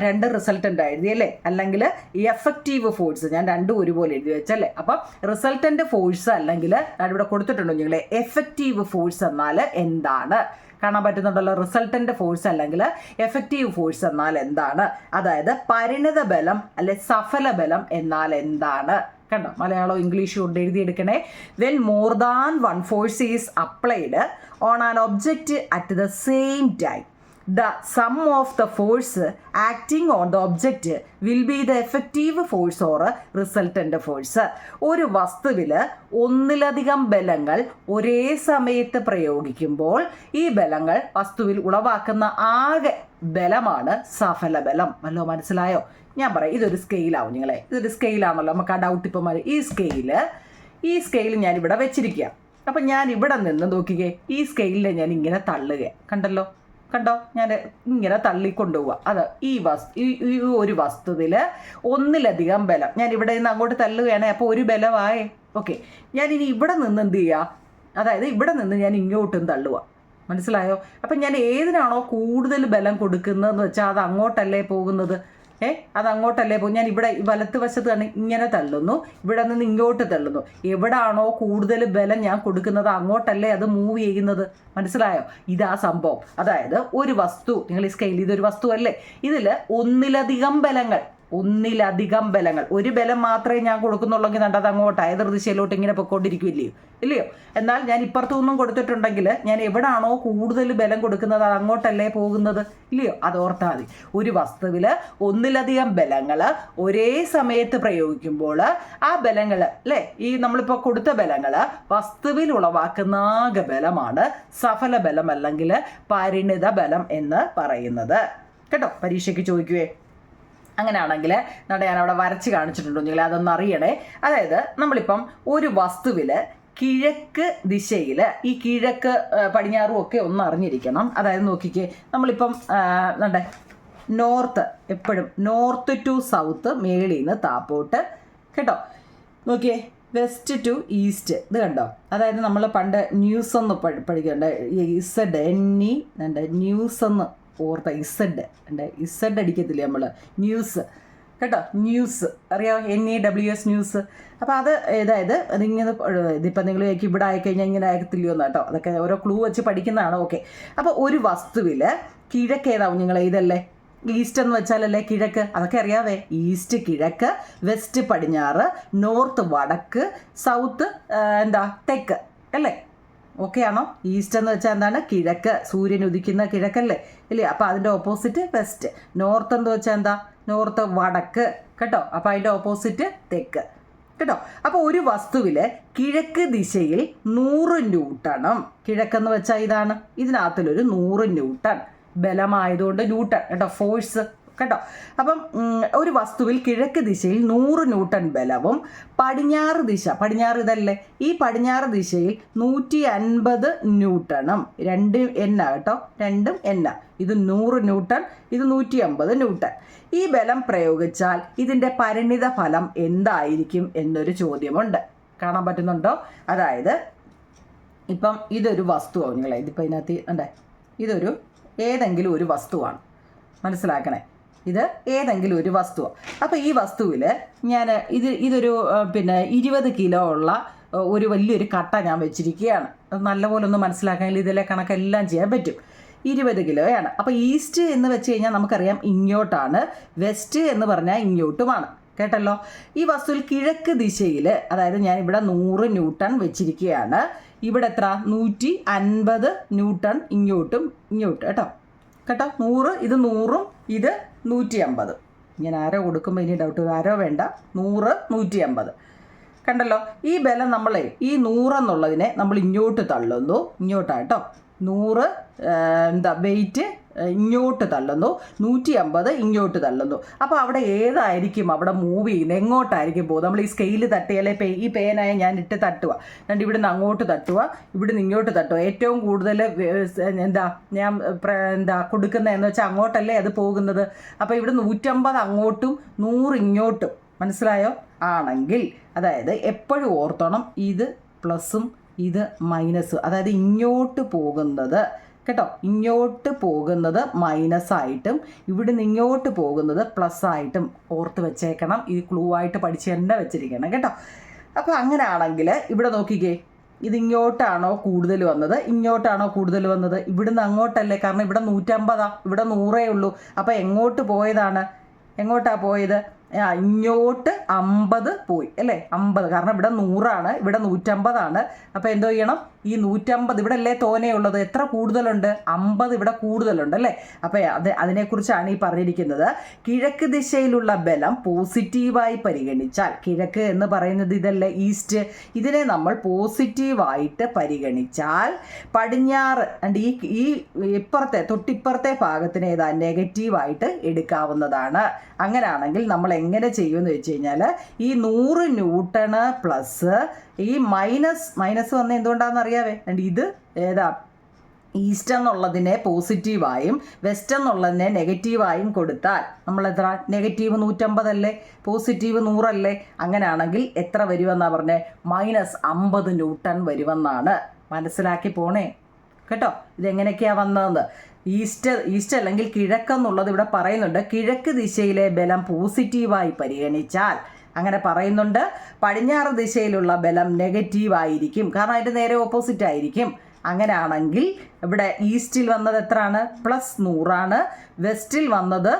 Speaker 1: 2 റിസൾട്ടൻ്റ് എഴുതിയല്ലേ? അല്ലെങ്കിൽ എഫക്റ്റീവ് ഫോഴ്സ് ഞാൻ 2 ഒരുപോലെ എഴുതി വെച്ചല്ലേ? അപ്പം റിസൾട്ടൻ്റ് ഫോഴ്സ് അല്ലെങ്കിൽ ഇവിടെ കൊടുത്തിട്ടുണ്ടോ നിങ്ങൾ? എഫക്റ്റീവ് ഫോഴ്സ് എന്നാൽ എന്താണ്? കാണാൻ പറ്റുന്നുണ്ടല്ലോ. റിസൾട്ടൻ്റ് ഫോഴ്സ് അല്ലെങ്കിൽ എഫക്റ്റീവ് ഫോഴ്സ് എന്നാൽ എന്താണ്? അതായത് പരിണിത ബലം അല്ലെ സഫല ബലം എന്നാൽ എന്താണ്? കണ്ടോ? മലയാളം ഇംഗ്ലീഷും കൊണ്ട് എഴുതിയെടുക്കണേ. When more than 1 force is applied on an object at the same time the sum of the force acting on the object will be the effective force or resultant force. ഒരു വസ്തുവിൽ ഒന്നിലധികം ബലങ്ങൾ ഒരേ സമയത്ത് പ്രയോഗിക്കുമ്പോൾ ഈ ബലങ്ങൾ വസ്തുവിൽ ഉളവാക്കുന്ന ആകെ ബലമാണ് സഫല ബലം. വല്ലോ മനസ്സിലായോ? ഞാൻ പറയാം. ഇതൊരു സ്കെയിലാവും നിങ്ങളെ. ഇതൊരു സ്കെയിലാണല്ലോ. നമുക്ക് ആ ഡൗട്ട് ഇപ്പം ഈ സ്കെയിൽ ഞാൻ ഇവിടെ വെച്ചിരിക്കുക. അപ്പം ഞാൻ ഇവിടെ നിന്ന് നോക്കിക്കേ. ഈ സ്കെയിലിനെ ഞാൻ ഇങ്ങനെ തള്ളുക. കണ്ടല്ലോ? കണ്ടോ, ഞാൻ ഇങ്ങനെ തള്ളിക്കൊണ്ടുപോവുക. അത് ഈ ഒരു വസ്തുവിൽ ഒന്നിലധികം ബലം ഞാൻ ഇവിടെ നിന്ന് അങ്ങോട്ട് തള്ളുകയാണെങ്കിൽ അപ്പോൾ ഒരു ബലമായേ. ഓക്കെ, ഞാനിനി ഇവിടെ നിന്ന് എന്ത് ചെയ്യുക, അതായത് ഇവിടെ നിന്ന് ഞാൻ ഇങ്ങോട്ടും തള്ളുക. മനസ്സിലായോ? അപ്പം ഞാൻ ഏതിനാണോ കൂടുതൽ ബലം കൊടുക്കുന്നതെന്ന് വെച്ചാൽ അത് അങ്ങോട്ടല്ലേ പോകുന്നത്. അത് അങ്ങോട്ടല്ലേ പോകും. ഞാൻ ഇവിടെ വലത്ത് വശത്ത് തന്നെ ഇങ്ങനെ തള്ളുന്നു, ഇവിടെ നിന്ന് ഇങ്ങോട്ട് തള്ളുന്നു. എവിടാണോ കൂടുതൽ ബലം ഞാൻ കൊടുക്കുന്നത് അങ്ങോട്ടല്ലേ അത് മൂവ് ചെയ്യുന്നത്. മനസ്സിലായോ? ഇതാ സംഭവം. അതായത് ഒരു വസ്തു, നിങ്ങൾ ഈ സ്കെയിൽ ഇതൊരു വസ്തു അല്ലേ, ഇതിൽ ഒന്നിലധികം ബലങ്ങൾ, ഒരു ബലം മാത്രമേ ഞാൻ കൊടുക്കുന്നുള്ളെങ്കിൽ നണ്ടത് അങ്ങോട്ട് ഏതൊരു ദിശയിലോട്ട് ഇങ്ങനെ പൊയ്ക്കൊണ്ടിരിക്കില്ലയോ, ഇല്ലയോ? എന്നാൽ ഞാൻ ഇപ്പുറത്തു നിന്നും കൊടുത്തിട്ടുണ്ടെങ്കിൽ ഞാൻ എവിടാണോ കൂടുതൽ ബലം കൊടുക്കുന്നത് അത് അങ്ങോട്ടല്ലേ പോകുന്നത്, ഇല്ലയോ? അതോർത്താൽ മതി. ഒരു വസ്തുവിൽ ഒന്നിലധികം ബലങ്ങൾ ഒരേ സമയത്ത് പ്രയോഗിക്കുമ്പോൾ ആ ബലങ്ങൾ അല്ലേ, ഈ നമ്മളിപ്പോൾ കൊടുത്ത ബലങ്ങൾ വസ്തുവിൽ ഉളവാക്കുന്ന ആകെ ബലമാണ് സഫല ബലം അല്ലെങ്കിൽ പരിണിത ബലം എന്ന് പറയുന്നത്. കേട്ടോ, പരീക്ഷയ്ക്ക് ചോദിക്കുവേ. അങ്ങനെയാണെങ്കിൽ ഞാൻ അവിടെ വരച്ച് കാണിച്ചിട്ടുണ്ടെങ്കിൽ അതൊന്ന് അറിയണേ. അതായത് നമ്മളിപ്പം ഒരു വസ്തുവിൽ കിഴക്ക് ദിശയിൽ, ഈ കിഴക്ക് പടിഞ്ഞാറും ഒക്കെ ഒന്ന് അറിഞ്ഞിരിക്കണം. അതായത് നോക്കിക്കേ, നമ്മളിപ്പം നോർത്ത്, എപ്പോഴും നോർത്ത് ടു സൗത്ത്, മേളിൽ നിന്ന് താപ്പോട്ട്. കേട്ടോ, നോക്കിയേ, വെസ്റ്റ് ടു ഈസ്റ്റ്. ഇത് കണ്ടോ, അതായത് നമ്മൾ പണ്ട് ന്യൂസ് ഒന്ന് പഠിക്കണ്ട, ന്യൂസ് ഒന്ന് ഓർത്ത, ഇസഡ് അടിക്കത്തില്ലേ നമ്മൾ, ന്യൂസ്. കേട്ടോ, ന്യൂസ് അറിയാമോ, NEWS ന്യൂസ്. അപ്പോൾ അത് അതായത് അതിങ്ങനെ ഇതിപ്പോൾ നിങ്ങൾ ഇവിടെ ആയിക്കഴിഞ്ഞാൽ ഇങ്ങനെ ആകത്തില്ലയോ എന്ന് കേട്ടോ, അതൊക്കെ ഓരോ ക്ലൂ വെച്ച് പഠിക്കുന്നതാണ്. ഓക്കെ, അപ്പോൾ ഒരു വസ്തുവിൽ കിഴക്ക് ഏതാവും, നിങ്ങൾ ഇതല്ലേ ഈസ്റ്റ് എന്ന് വെച്ചാലല്ലേ കിഴക്ക്, അതൊക്കെ അറിയാവേ. ഈസ്റ്റ് കിഴക്ക്, വെസ്റ്റ് പടിഞ്ഞാറ്, നോർത്ത് വടക്ക്, സൗത്ത് തെക്ക് അല്ലേ? ഓക്കെ ആണോ? ഈസ്റ്റ് എന്ന് വെച്ചാൽ എന്താണ്? കിഴക്ക്, സൂര്യൻ ഉദിക്കുന്ന കിഴക്കല്ലേ, ഇല്ലേ? അപ്പോൾ അതിൻ്റെ ഓപ്പോസിറ്റ് വെസ്റ്റ്. നോർത്ത് എന്ന് വെച്ചാൽ എന്താ? നോർത്ത് വടക്ക്. കേട്ടോ, അപ്പോൾ അതിൻ്റെ ഓപ്പോസിറ്റ് തെക്ക്. കേട്ടോ, അപ്പോൾ ഒരു വസ്തുവിൽ കിഴക്ക് ദിശയിൽ 100 ന്യൂട്ടണും, കിഴക്കെന്ന് വെച്ചാൽ ഇതാണ്, ഇതിനകത്തിലൊരു 100 ന്യൂട്ടൺ ബലമായതുകൊണ്ട് ന്യൂട്ടൺ കേട്ടോ, ഫോഴ്സ്. കേട്ടോ, അപ്പം ഒരു വസ്തുവിൽ കിഴക്ക് ദിശയിൽ 100 ന്യൂട്ടൺ ബലവും പടിഞ്ഞാറ് ദിശ, പടിഞ്ഞാറ് ഇതല്ലേ, ഈ പടിഞ്ഞാറ് ദിശയിൽ 150 ന്യൂട്ടണും, 2 എന്ന കേട്ടോ, 2 എന്ന, ഇത് 100 ന്യൂട്ടൺ, ഇത് 150 ന്യൂട്ടൺ. ഈ ബലം പ്രയോഗിച്ചാൽ ഇതിൻ്റെ പരിണിത ഫലം എന്തായിരിക്കും എന്നൊരു ചോദ്യമുണ്ട്. കാണാൻ പറ്റുന്നുണ്ടോ? അതായത് ഇപ്പം ഇതൊരു വസ്തുവാണ്, നിങ്ങളെ ഇതിപ്പോൾ ഇതിനകത്ത് ഇതൊരു ഏതെങ്കിലും ഒരു വസ്തുവാണ്, മനസ്സിലാക്കണേ. ഇത് ഏതെങ്കിലും ഒരു വസ്തുവാണ്. അപ്പോൾ ഈ വസ്തുവിൽ ഞാൻ ഇതൊരു 20 കിലോ ഉള്ള ഒരു വലിയൊരു കട്ട ഞാൻ വെച്ചിരിക്കുകയാണ്. അത് നല്ലപോലെ ഒന്ന് മനസ്സിലാക്കാൻ ഇതിലെ കണക്കെല്ലാം ചെയ്യാൻ പറ്റും. 20 കിലോയാണ്. അപ്പോൾ ഈസ്റ്റ് എന്ന് വെച്ച് കഴിഞ്ഞാൽ നമുക്കറിയാം ഇങ്ങോട്ടാണ്, വെസ്റ്റ് എന്ന് പറഞ്ഞാൽ ഇങ്ങോട്ടുമാണ്. കേട്ടല്ലോ, ഈ വസ്തുവിൽ കിഴക്ക് ദിശയിൽ, അതായത് ഞാൻ ഇവിടെ 100 ന്യൂട്ടൺ വെച്ചിരിക്കുകയാണ്, ഇവിടെ എത്ര? 150 ന്യൂട്ടൺ ഇങ്ങോട്ട് കേട്ടോ. 100, ഇത് 100ഉം ഇത് 150. ഞാൻ ആരോ കൊടുക്കുമ്പോൾ ഇനി ഡൗട്ട്, ആരോ വേണ്ട, 100 150. കണ്ടല്ലോ, ഈ ബലം നമ്മളെ ഈ 100 എന്നുള്ളതിനെ നമ്മൾ ഇങ്ങോട്ട് തള്ളുന്നു, ഇങ്ങോട്ടാട്ടോ. 100 വെയിറ്റ് ഇങ്ങോട്ട് തള്ളുന്നു, 150 ഇങ്ങോട്ട് തള്ളുന്നു. അപ്പോൾ അവിടെ ഏതായിരിക്കും അവിടെ മൂവ് ചെയ്യുന്നത്, എങ്ങോട്ടായിരിക്കും പോകുന്നത്? നമ്മൾ ഈ സ്കെയിൽ തട്ടിയാലേ ഈ പേനായ ഞാൻ ഇട്ട് തട്ടുക, ഇവിടുന്ന് അങ്ങോട്ട് തട്ടുക, ഇവിടുന്ന് ഇങ്ങോട്ട് തട്ടുക. ഏറ്റവും കൂടുതൽ ഞാൻ കൊടുക്കുന്നതെന്ന് വെച്ചാൽ അങ്ങോട്ടല്ലേ അത് പോകുന്നത്. അപ്പോൾ ഇവിടെ 150 അങ്ങോട്ടും 100 ഇങ്ങോട്ടും, മനസ്സിലായോ? ആണെങ്കിൽ അതായത് എപ്പോഴും ഓർത്തോണം, ഇത് പ്ലസും ഇത് മൈനസ്, അതായത് ഇങ്ങോട്ട് പോകുന്നത് കേട്ടോ, ഇങ്ങോട്ട് പോകുന്നത് മൈനസായിട്ടും ഇവിടുന്ന് ഇങ്ങോട്ട് പോകുന്നത് പ്ലസ് ആയിട്ടും ഓർത്ത് വെച്ചേക്കണം. ഇത് ക്ലൂ ആയിട്ട് പഠിച്ച് തന്നെ വെച്ചിരിക്കണം കേട്ടോ. അപ്പോൾ അങ്ങനെയാണെങ്കിൽ ഇവിടെ നോക്കിക്കേ, ഇത് ഇങ്ങോട്ടാണോ കൂടുതൽ വന്നത്, ഇങ്ങോട്ടാണോ കൂടുതൽ വന്നത്? ഇവിടുന്ന് അങ്ങോട്ടല്ലേ, കാരണം ഇവിടെ 150, ഇവിടെ 100 ഉള്ളൂ. അപ്പോൾ എങ്ങോട്ട് പോയതാണ്? എങ്ങോട്ടാണ് പോയത്? ഇങ്ങോട്ട് 50 പോയി അല്ലേ, 50, കാരണം ഇവിടെ 100ആണ്, ഇവിടെ 150 അപ്പോൾ എന്തോ ചെയ്യണം? ഈ 150 ഇവിടെ അല്ലേ തോനെയുള്ളത്, എത്ര കൂടുതലുണ്ട്? 50 ഇവിടെ കൂടുതലുണ്ട് അല്ലേ. അപ്പോൾ അതിനെക്കുറിച്ചാണ് ഈ പറഞ്ഞിരിക്കുന്നത്. കിഴക്ക് ദിശയിലുള്ള ബലം പോസിറ്റീവായി പരിഗണിച്ചാൽ, കിഴക്ക് എന്ന് പറയുന്നത് ഇതല്ലേ ഈസ്റ്റ്, ഇതിനെ നമ്മൾ പോസിറ്റീവായിട്ട് പരിഗണിച്ചാൽ പടിഞ്ഞാറ് ഈ തൊട്ടിപ്പുറത്തെ ഭാഗത്തിന് ഏതാ നെഗറ്റീവായിട്ട് എടുക്കാവുന്നതാണ്. അങ്ങനെയാണെങ്കിൽ നമ്മൾ എങ്ങനെ ചെയ്യുമെന്ന് വെച്ച് കഴിഞ്ഞാൽ, ഈ 100 ന്യൂട്ടണ് പ്ലസ് ഈ മൈനസ് വന്ന എന്തുകൊണ്ടാണെന്ന് അറിയാവേ? ഇത് ഏതാ? ഈസ്റ്റ് എന്നുള്ളതിനെ പോസിറ്റീവായും വെസ്റ്റ് എന്നുള്ളതിനെ നെഗറ്റീവായും കൊടുത്താൽ നമ്മൾ എത്ര നെഗറ്റീവ് 150 അല്ലേ, പോസിറ്റീവ് 100 അല്ലേ, അങ്ങനെയാണെങ്കിൽ എത്ര വരുമെന്നാണ് പറഞ്ഞത്? -50 ന്യൂട്ടൺ വരുമെന്നാണ്. മനസ്സിലാക്കി പോണേ കേട്ടോ. ഇതെങ്ങനെയൊക്കെയാണ് വന്നതെന്ന്. ഈസ്റ്റ് അല്ലെങ്കിൽ കിഴക്കെന്നുള്ളത് ഇവിടെ പറയുന്നുണ്ട്. കിഴക്ക് ദിശയിലെ ബലം പോസിറ്റീവായി പരിഗണിച്ചാൽ അങ്ങനെ പറയുന്നുണ്ട്. പടിഞ്ഞാറ് ദിശയിലുള്ള ബലം നെഗറ്റീവായിരിക്കും, കാരണം അതിൻ്റെ നേരെ ഓപ്പോസിറ്റ് ആയിരിക്കും. അങ്ങനെയാണെങ്കിൽ ഇവിടെ ഈസ്റ്റിൽ വന്നത് എത്രയാണ്? +100 വെസ്റ്റിൽ വന്നത്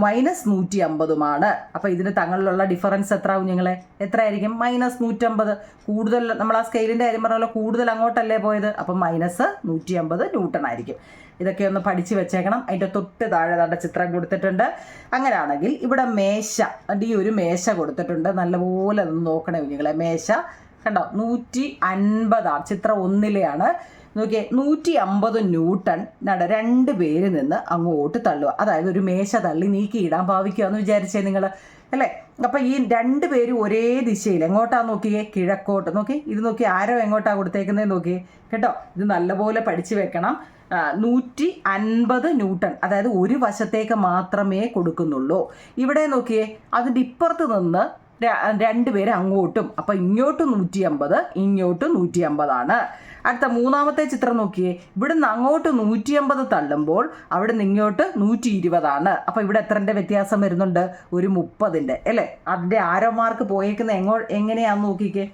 Speaker 1: -150. അപ്പോൾ ഇതിന് തങ്ങളിലുള്ള ഡിഫറൻസ് എത്ര കുഞ്ഞുങ്ങളെ? എത്രയായിരിക്കും? -150. കൂടുതൽ നമ്മൾ ആ സ്കെയിലിൻ്റെ കാര്യം പറഞ്ഞ പോലെ കൂടുതൽ അങ്ങോട്ടല്ലേ പോയത്, അപ്പം -150 ന്യൂട്ടൺ ആയിരിക്കും. ഇതൊക്കെ ഒന്ന് പഠിച്ച് വെച്ചേക്കണം. അതിൻ്റെ തൊട്ട് താഴെ നല്ല ചിത്രം കൊടുത്തിട്ടുണ്ട്. അങ്ങനെയാണെങ്കിൽ ഇവിടെ മേശ, ഈ ഒരു മേശ കൊടുത്തിട്ടുണ്ട്. നല്ലപോലെ ഒന്ന് നോക്കണേ കുഞ്ഞുങ്ങളെ. മേശ കണ്ടോ 150 ചിത്രം 1-ലെയാണ്. നോക്കിയേ 150 ന്യൂട്ടൺ 2 പേര് നിന്ന് അങ്ങോട്ട് തള്ളുക. അതായത് ഒരു മേശ തള്ളി നീക്കിയിടാൻ ഭാവിക്കുക എന്ന് വിചാരിച്ചേ നിങ്ങൾ അല്ലേ. അപ്പം ഈ 2 പേരും ഒരേ ദിശയിൽ എങ്ങോട്ടാണ് നോക്കിയേ? കിഴക്കോട്ട്. നോക്കി ഇത് നോക്കി, ആരോ എങ്ങോട്ടാണ് കൊടുത്തേക്കുന്നത് നോക്കിയേ കേട്ടോ. ഇത് നല്ലപോലെ പഠിച്ചു വെക്കണം. 150 ന്യൂട്ടൺ, അതായത് ഒരു വശത്തേക്ക് മാത്രമേ കൊടുക്കുന്നുള്ളൂ. ഇവിടെ നോക്കിയേ, അതിൻ്റെ ഇപ്പുറത്ത് നിന്ന് 2 പേര് അങ്ങോട്ടും, അപ്പം ഇങ്ങോട്ട് 150, ഇങ്ങോട്ട് 150. അടുത്ത മൂന്നാമത്തെ ചിത്രം നോക്കിയേ. ഇവിടുന്ന് അങ്ങോട്ട് 150 തള്ളുമ്പോൾ അവിടെ നിന്ന് ഇങ്ങോട്ട് 120. അപ്പം ഇവിടെ എത്രൻ്റെ വ്യത്യാസം വരുന്നുണ്ട്? ഒരു 30ൻ്റെ അല്ലേ. അതിൻ്റെ ആരോ മാർക്ക് പോയേക്കുന്നത് എങ്ങനെയാണെന്ന് നോക്കിക്കേ.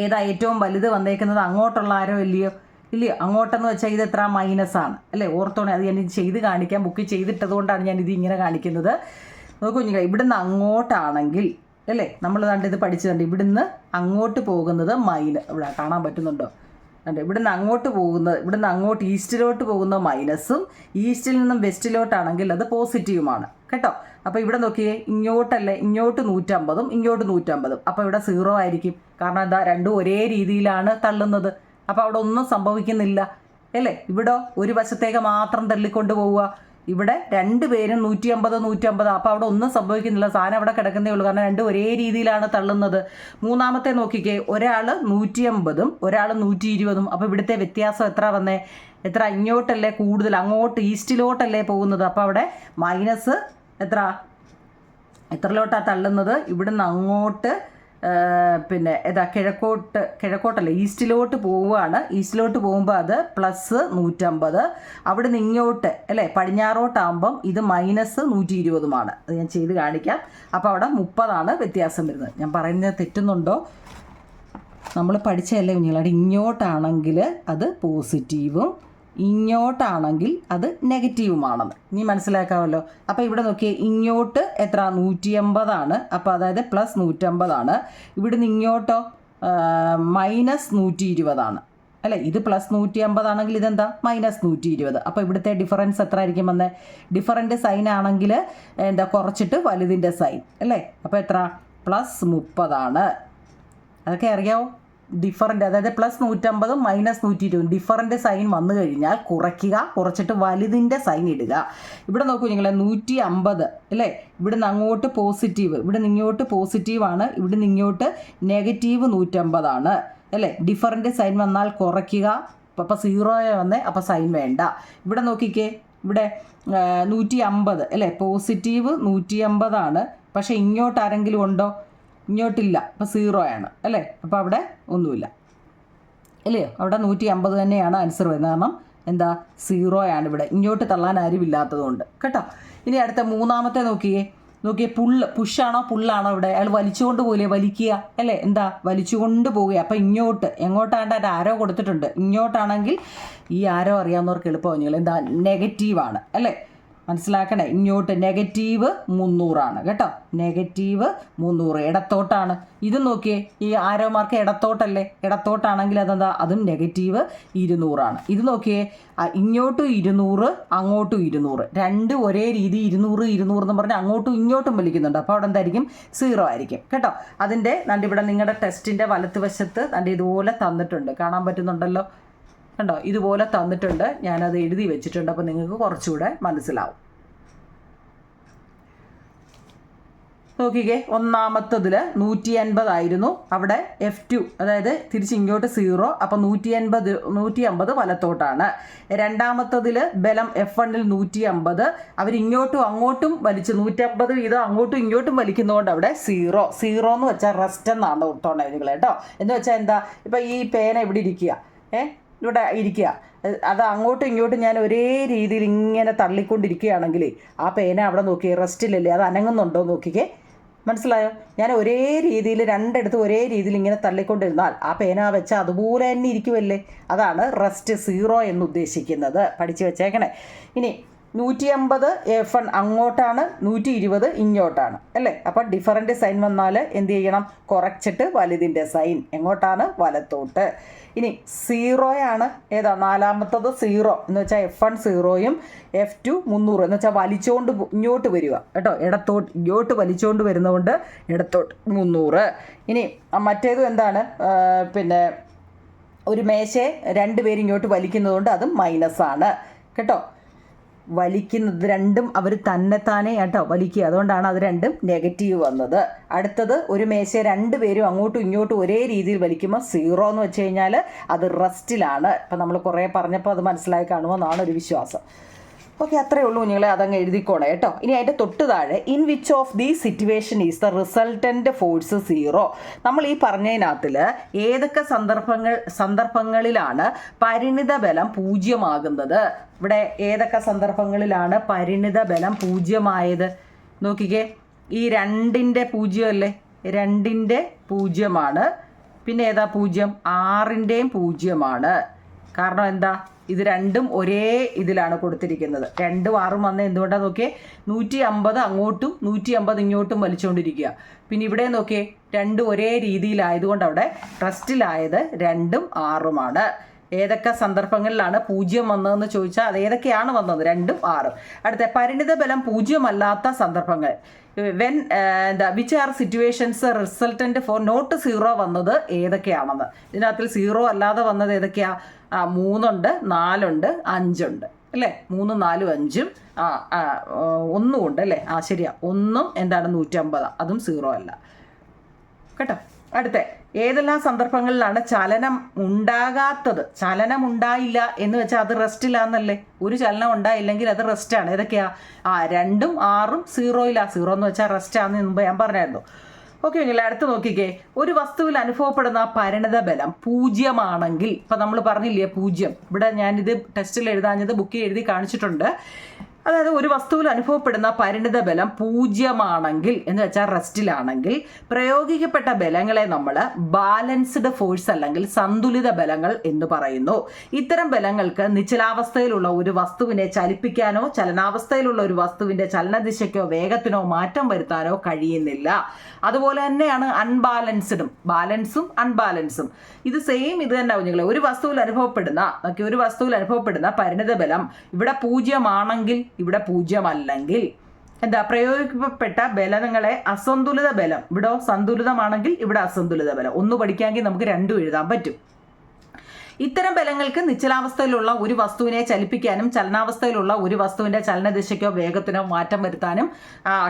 Speaker 1: ഏതാ ഏറ്റവും വലുത് വന്നേക്കുന്നത്? അങ്ങോട്ടുള്ള ആരോ ഇല്ലയോ? അങ്ങോട്ടെന്ന് വെച്ചാൽ ഇത് എത്ര? -ആണ് അല്ലേ. ഓർത്തോണേ, അത് ഞാൻ ചെയ്ത് കാണിക്കാം. ബുക്ക് ചെയ്തിട്ടത് കൊണ്ടാണ് ഞാൻ ഇത് ഇങ്ങനെ കാണിക്കുന്നത്. നോക്കൂ കുഞ്ഞുങ്ങളെ, ഇവിടുന്ന് അങ്ങോട്ടാണെങ്കിൽ അല്ലേ, നമ്മൾ കണ്ട് ഇത് പഠിച്ചതുണ്ട്. ഇവിടുന്ന് അങ്ങോട്ട് പോകുന്നത് ഇവിടെ കാണാൻ പറ്റുന്നുണ്ടോ? ഉണ്ട്. ഇവിടുന്ന് അങ്ങോട്ട് ഈസ്റ്റിലോട്ട് പോകുന്ന മൈനസും ഈസ്റ്റിൽ നിന്നും വെസ്റ്റിലോട്ടാണെങ്കിൽ അത് പോസിറ്റീവുമാണ് കേട്ടോ. അപ്പോൾ ഇവിടെ നോക്കിയേ, ഇങ്ങോട്ടല്ലേ, ഇങ്ങോട്ട് 150, ഇങ്ങോട്ട് 150. അപ്പോൾ ഇവിടെ 0 ആയിരിക്കും. കാരണം എന്താ? രണ്ടും ഒരേ രീതിയിലാണ് തള്ളുന്നത്. അപ്പോൾ അവിടെ ഒന്നും സംഭവിക്കുന്നില്ല അല്ലേ. ഇവിടെ ഒരു വശത്തേക്ക് മാത്രം തള്ളിക്കൊണ്ട് പോവുക. ഇവിടെ 2 പേരും 150. അപ്പോൾ അവിടെ ഒന്നും സംഭവിക്കുന്നില്ല. സാധനം അവിടെ കിടക്കുന്നേ ഉള്ളൂ, കാരണം രണ്ടും ഒരേ രീതിയിലാണ് തള്ളുന്നത്. മൂന്നാമത്തെ നോക്കിക്കേ, ഒരാൾ 150, ഒരാൾ 120. അപ്പോൾ ഇവിടുത്തെ വ്യത്യാസം എത്ര വന്നേ? എത്ര? ഇങ്ങോട്ടല്ലേ കൂടുതൽ, അങ്ങോട്ട് ഈസ്റ്റിലോട്ടല്ലേ പോകുന്നത്. അപ്പോൾ അവിടെ മൈനസ് എത്രയിലോട്ടാണ് തള്ളുന്നത്? ഇവിടുന്ന് അങ്ങോട്ട് പിന്നെ കിഴക്കോട്ടല്ല, ഈസ്റ്റിലോട്ട് പോവുകയാണ്. ഈസ്റ്റിലോട്ട് പോകുമ്പോൾ അത് +150. അവിടെ നിന്ന് ഇങ്ങോട്ട് അല്ലേ, പടിഞ്ഞാറോട്ടാകുമ്പം ഇത് -120. അത് ഞാൻ ചെയ്ത് കാണിക്കാം. അപ്പോൾ അവിടെ 30 വ്യത്യാസം വരുന്നത്. ഞാൻ പറയുന്നത് തെറ്റുന്നുണ്ടോ? നമ്മൾ പഠിച്ചതല്ലേ കുഞ്ഞുങ്ങളെ. ഇങ്ങോട്ടാണെങ്കിൽ അത് പോസിറ്റീവും ഇങ്ങോട്ടാണെങ്കിൽ അത് നെഗറ്റീവുമാണെന്ന് നീ മനസ്സിലാക്കാമല്ലോ. അപ്പോൾ ഇവിടെ നോക്കിയേ, ഇങ്ങോട്ട് എത്ര? 150. അപ്പോൾ അതായത് +150. ഇവിടുന്ന് ഇങ്ങോട്ടോ -120 അല്ലേ. ഇത് +150 ആണെങ്കിൽ ഇതെന്താ? -120. അപ്പോൾ ഇവിടുത്തെ ഡിഫറൻസ് എത്ര ആയിരിക്കും വന്നത്? ഡിഫറൻറ്റ് സൈൻ ആണെങ്കിൽ എന്താ, കുറച്ചിട്ട് വലുതിൻ്റെ സൈൻ അല്ലേ. അപ്പോൾ എത്ര? +30. അതൊക്കെ അറിയാമോ? ഡിഫറൻറ്റ്, അതായത് +150 -120 ഡിഫറൻറ്റ് സൈൻ വന്നു കഴിഞ്ഞാൽ കുറച്ചിട്ട് വലുതിൻ്റെ സൈൻ ഇടുക. ഇവിടെ നോക്കൂ നിങ്ങളെ, 150 അല്ലേ. ഇവിടുന്ന് അങ്ങോട്ട് പോസിറ്റീവ്, ഇവിടുന്ന് ഇങ്ങോട്ട് പോസിറ്റീവാണ്, ഇവിടുന്ന് ഇങ്ങോട്ട് -150 അല്ലേ. ഡിഫറൻറ്റ് സൈൻ വന്നാൽ കുറയ്ക്കുക. അപ്പോൾ 0 വന്നേ, അപ്പോൾ സൈൻ വേണ്ട. ഇവിടെ നോക്കിക്കേ, ഇവിടെ 150 അല്ലേ, പോസിറ്റീവ് 150. പക്ഷേ ഇങ്ങോട്ട് ആരെങ്കിലും ഉണ്ടോ? ഇങ്ങോട്ടില്ല. അപ്പോൾ 0 അല്ലേ. അപ്പോൾ അവിടെ ഒന്നുമില്ല അല്ലയോ. അവിടെ 150 തന്നെയാണ് ആൻസർ വരുന്നത്. കാരണം എന്താ? 0 ഇവിടെ. ഇങ്ങോട്ട് തള്ളാൻ ആരും ഇല്ലാത്തതുകൊണ്ട് കേട്ടോ. ഇനി അടുത്ത മൂന്നാമത്തെ നോക്കിയേ. പുഷാണോ പുള്ളാണോ? ഇവിടെ അയാൾ വലിച്ചുകൊണ്ട് പോകില്ലേ, വലിക്കുക അല്ലേ. എന്താ? വലിച്ചുകൊണ്ട് പോവുക. അപ്പോൾ എങ്ങോട്ടാണ്ട് അത് ആരോ കൊടുത്തിട്ടുണ്ട്. ഇങ്ങോട്ടാണെങ്കിൽ ഈ ആരോ അറിയാവുന്നവർക്ക് എളുപ്പമാണ്. എന്താ? നെഗറ്റീവാണ് അല്ലേ. മനസ്സിലാക്കണേ. ഇങ്ങോട്ട് -300 കേട്ടോ. -300 ഇടത്തോട്ടാണ്. ഇത് നോക്കിയേ, ഈ ആരോ മാർക്ക് ഇടത്തോട്ടല്ലേ. ഇടത്തോട്ടാണെങ്കിൽ അതെന്താ? അതും -200. ഇത് നോക്കിയേ, ഇങ്ങോട്ടും 200, അങ്ങോട്ടും 200. രണ്ടും ഒരേ രീതി 200 എന്ന് പറഞ്ഞാൽ അങ്ങോട്ടും ഇങ്ങോട്ടും വലിക്കുന്നുണ്ട്. അപ്പോൾ അവിടെ എന്തായിരിക്കും? 0 ആയിരിക്കും കേട്ടോ. അതിൻ്റെ ഇവിടെ നിങ്ങളുടെ ടെസ്റ്റിൻ്റെ വലത്തുവശത്ത് ഇതുപോലെ തന്നിട്ടുണ്ട്, കാണാൻ പറ്റുന്നുണ്ടല്ലോ കണ്ടോ. ഇതുപോലെ തന്നിട്ടുണ്ട്, ഞാനത് എഴുതി വെച്ചിട്ടുണ്ട്. അപ്പോൾ നിങ്ങൾക്ക് കുറച്ചുകൂടെ മനസ്സിലാവും. നോക്കിക്കേ, ഒന്നാമത്തതിൽ 150 അവിടെ F2, അതായത് തിരിച്ച് ഇങ്ങോട്ട് 0, അപ്പം 150 വലത്തോട്ടാണ്. രണ്ടാമത്തതിൽ ബലം F1 150, അവരിങ്ങോട്ടും അങ്ങോട്ടും വലിച്ച് 150 വീതം അങ്ങോട്ടും ഇങ്ങോട്ടും വലിക്കുന്നതുകൊണ്ട് അവിടെ 0 എന്ന് വെച്ചാൽ റെസ്റ്റ് എന്നാണ് ഓർത്തോണേ നിങ്ങൾ കേട്ടോ. എന്ന് വെച്ചാൽ എന്താ, ഇപ്പം ഈ പേന ഇവിടെ ഇരിക്കുക, ഇവിടെ ഇരിക്കുക, അത് അങ്ങോട്ടും ഇങ്ങോട്ടും ഞാൻ ഒരേ രീതിയിൽ ഇങ്ങനെ തള്ളിക്കൊണ്ടിരിക്കുകയാണെങ്കിൽ ആ പേന അവിടെ നോക്കിയേ റെസ്റ്റിലല്ലേ, അത് അനങ്ങുന്നുണ്ടോ നോക്കിക്കേ, മനസ്സിലായോ? ഞാൻ ഒരേ രീതിയിൽ രണ്ടിടത്ത് ഒരേ രീതിയിൽ ഇങ്ങനെ തള്ളിക്കൊണ്ടിരുന്നാൽ ആ പേന വെച്ചാൽ അതുപോലെ തന്നെ ഇരിക്കുമല്ലേ, അതാണ് റെസ്റ്റ് 0 എന്ന് ഉദ്ദേശിക്കുന്നത്. പഠിച്ചു വെച്ചേക്കണേ. ഇനി 150 F1 അങ്ങോട്ടാണ്, 120 ഇങ്ങോട്ടാണ് അല്ലേ. അപ്പം ഡിഫറൻറ്റ് സൈൻ വന്നാൽ എന്ത് ചെയ്യണം, കുറച്ചിട്ട് വലുതിൻ്റെ സൈൻ എങ്ങോട്ടാണ്, വലത്തോട്ട്. ഇനി 0 ആണ് ഏതാ, നാലാമത്തത് 0 എന്ന് വെച്ചാൽ F1 0യും F2 300 എന്ന് വെച്ചാൽ വലിച്ചുകൊണ്ട് ഇങ്ങോട്ട് വരിക കേട്ടോ, ഇടത്തോട്ട് ഇങ്ങോട്ട് വലിച്ചുകൊണ്ട് വരുന്നതുകൊണ്ട് ഇടത്തോട്ട് 300. ഇനി മറ്റേതും എന്താണ്, പിന്നെ ഒരു മേശയെ 2 പേര് ഇങ്ങോട്ട് വലിക്കുന്നതുകൊണ്ട് അത് മൈനസാണ് കേട്ടോ. വലിക്കുന്നത് രണ്ടും അവർ തന്നെത്താനെ കേട്ടോ വലിക്കുക, അതുകൊണ്ടാണ് അത് രണ്ടും നെഗറ്റീവ് വന്നത്. അടുത്തത് ഒരു മേശയെ 2 പേരും അങ്ങോട്ടും ഇങ്ങോട്ടും ഒരേ രീതിയിൽ വലിക്കുമ്പോൾ 0 എന്ന് വെച്ച് കഴിഞ്ഞാൽ അത് റെസ്റ്റിലാണ്. ഇപ്പം നമ്മൾ കുറേ പറഞ്ഞപ്പോൾ അത് മനസ്സിലായി കാണുമെന്നാണ് ഒരു വിശ്വാസം. ഓക്കെ, അത്രയേ ഉള്ളൂ കുഞ്ഞുങ്ങളെ, അതങ്ങ് എഴുതിക്കോണേ കേട്ടോ. ഇനി അതിൻ്റെ തൊട്ട് താഴെ in which of the situation is the resultant force 0. നമ്മൾ ഈ പറഞ്ഞതിനകത്തിൽ ഏതൊക്കെ സന്ദർഭങ്ങളിലാണ് പരിണിത ബലം 0 ഇവിടെ ഏതൊക്കെ സന്ദർഭങ്ങളിലാണ് പരിണിത ബലം 0 നോക്കിക്കേ. ഈ 2ൻ്റെ 0 അല്ലേ, 2ൻ്റെ 0. പിന്നെ ഏതാ 0, 6ൻ്റെയും 0. കാരണം എന്താ, ഇത് രണ്ടും ഒരേ ഇതിലാണ് കൊടുത്തിരിക്കുന്നത്. 2ഉം 6ഉം വന്ന് എന്തുകൊണ്ടാണ് നോക്കിയേ, 150 അങ്ങോട്ടും 150 ഇങ്ങോട്ടും വലിച്ചുകൊണ്ടിരിക്കുക. പിന്നെ ഇവിടെ നോക്കിയേ, 2 ഒരേ രീതിയിലായതുകൊണ്ട് അവിടെ റെസ്റ്റിലായത് 2ഉം 6ഉമാണ്. ഏതൊക്കെ സന്ദർഭങ്ങളിലാണ് 0 വന്നതെന്ന് ചോദിച്ചാൽ അത് ഏതൊക്കെയാണ് വന്നത്, 2ഉം 6ഉം. അടുത്ത പരിണിത ബലം 0 അല്ലാത്ത സന്ദർഭങ്ങൾ, when which are situations resultant for not 0 വന്നത് ഏതൊക്കെയാണെന്ന്. ഇതിനകത്തിൽ 0 അല്ലാതെ വന്നത് ഏതൊക്കെയാ, 3 ഉണ്ട്, 4 ഉണ്ട്, 5 ഉണ്ട് അല്ലേ. 3, 4, 5 1 ഉണ്ട് അല്ലേ. ശരിയാ, 1 എന്താണ് 150, അതും 0 അല്ല കേട്ടോ. അടുത്ത ഏതെല്ലാം സന്ദർഭങ്ങളിലാണ് ചലനം ഉണ്ടാകാത്തത്. ചലനം ഉണ്ടായില്ല എന്ന് വെച്ചാൽ അത് റെസ്റ്റിലാന്നല്ലേ. ഒരു ചലനം ഉണ്ടായില്ലെങ്കിൽ അത് റെസ്റ്റാണ്. ഏതൊക്കെയാ, 2ഉം 6ഉം 0 എന്ന് വെച്ചാൽ റെസ്റ്റാന്ന് മുമ്പ് ഞാൻ പറഞ്ഞായിരുന്നു. ഓക്കെ കുഞ്ഞില്ല, അടുത്ത് നോക്കിക്കേ. ഒരു വസ്തുവിൽ അനുഭവപ്പെടുന്ന പരിണിത ബലം 0 ആണെങ്കിൽ, ഇപ്പം നമ്മൾ പറഞ്ഞില്ലേ 0, ഇവിടെ ഞാനിത് ടെസ്റ്റിൽ എഴുതാഞ്ഞത് ബുക്കിൽ എഴുതി കാണിച്ചിട്ടുണ്ട്. അതായത് ഒരു വസ്തുവിൽ അനുഭവപ്പെടുന്ന പരിണിത ബലം 0 ആണെങ്കിൽ എന്ന് വെച്ചാൽ റെസ്റ്റിലാണെങ്കിൽ പ്രയോഗിക്കപ്പെട്ട ബലങ്ങളെ നമ്മൾ ബാലൻസ്ഡ് ഫോഴ്സ് അല്ലെങ്കിൽ സന്തുലിത ബലങ്ങൾ എന്ന് പറയുന്നു. ഇത്തരം ബലങ്ങൾക്ക് നിശ്ചലാവസ്ഥയിലുള്ള ഒരു വസ്തുവിനെ ചലിപ്പിക്കാനോ ചലനാവസ്ഥയിലുള്ള ഒരു വസ്തുവിൻ്റെ ചലനദിശയ്ക്കോ വേഗത്തിനോ മാറ്റം വരുത്താനോ കഴിയുന്നില്ല. അതുപോലെ തന്നെയാണ് അൺബാലൻസ്ഡും, ബാലൻസും അൺബാലൻസും. ഇത് സെയിം ഇത് തന്നെ കുഞ്ഞുങ്ങളെ. ഒരു വസ്തുവിൽ അനുഭവപ്പെടുന്ന പരിണിത ബലം ഇവിടെ 0 ആണെങ്കിൽ ഇവിടെ 0 അല്ലെങ്കിൽ എന്താ, പ്രയോഗിക്കപ്പെട്ട ബലങ്ങളെ അസന്തുലിത ബലം, ഇവിടെ സന്തുലിതമാണെങ്കിൽ ഇവിടെ അസന്തുലിത ബലം. ഒന്ന് പഠിക്കാമെങ്കിൽ നമുക്ക് 2 എഴുതാൻ പറ്റും. ഇത്തരം ബലങ്ങൾക്ക് നിശ്ചലാവസ്ഥയിലുള്ള ഒരു വസ്തുവിനെ ചലിപ്പിക്കാനും ചലനാവസ്ഥയിലുള്ള ഒരു വസ്തുവിൻ്റെ ചലനദിശയ്ക്കോ വേഗത്തിനോ മാറ്റം വരുത്താനും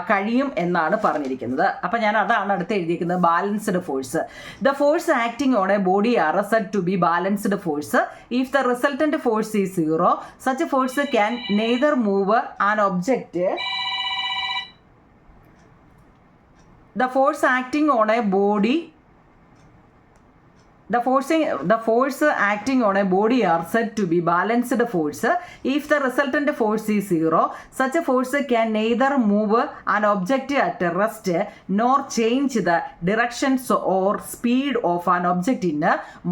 Speaker 1: കഴിയും എന്നാണ് പറഞ്ഞിരിക്കുന്നത്. അപ്പം ഞാൻ അതാണ് അടുത്ത് എഴുതിയിരിക്കുന്നത്, balanced force. The force acting on a body are said to be balanced force if the resultant force is 0. Such force can neither move an object. The force acting on a body are said to be balanced force if the resultant force is 0. Such a force can neither move an object at rest nor change the directions or speed of an object in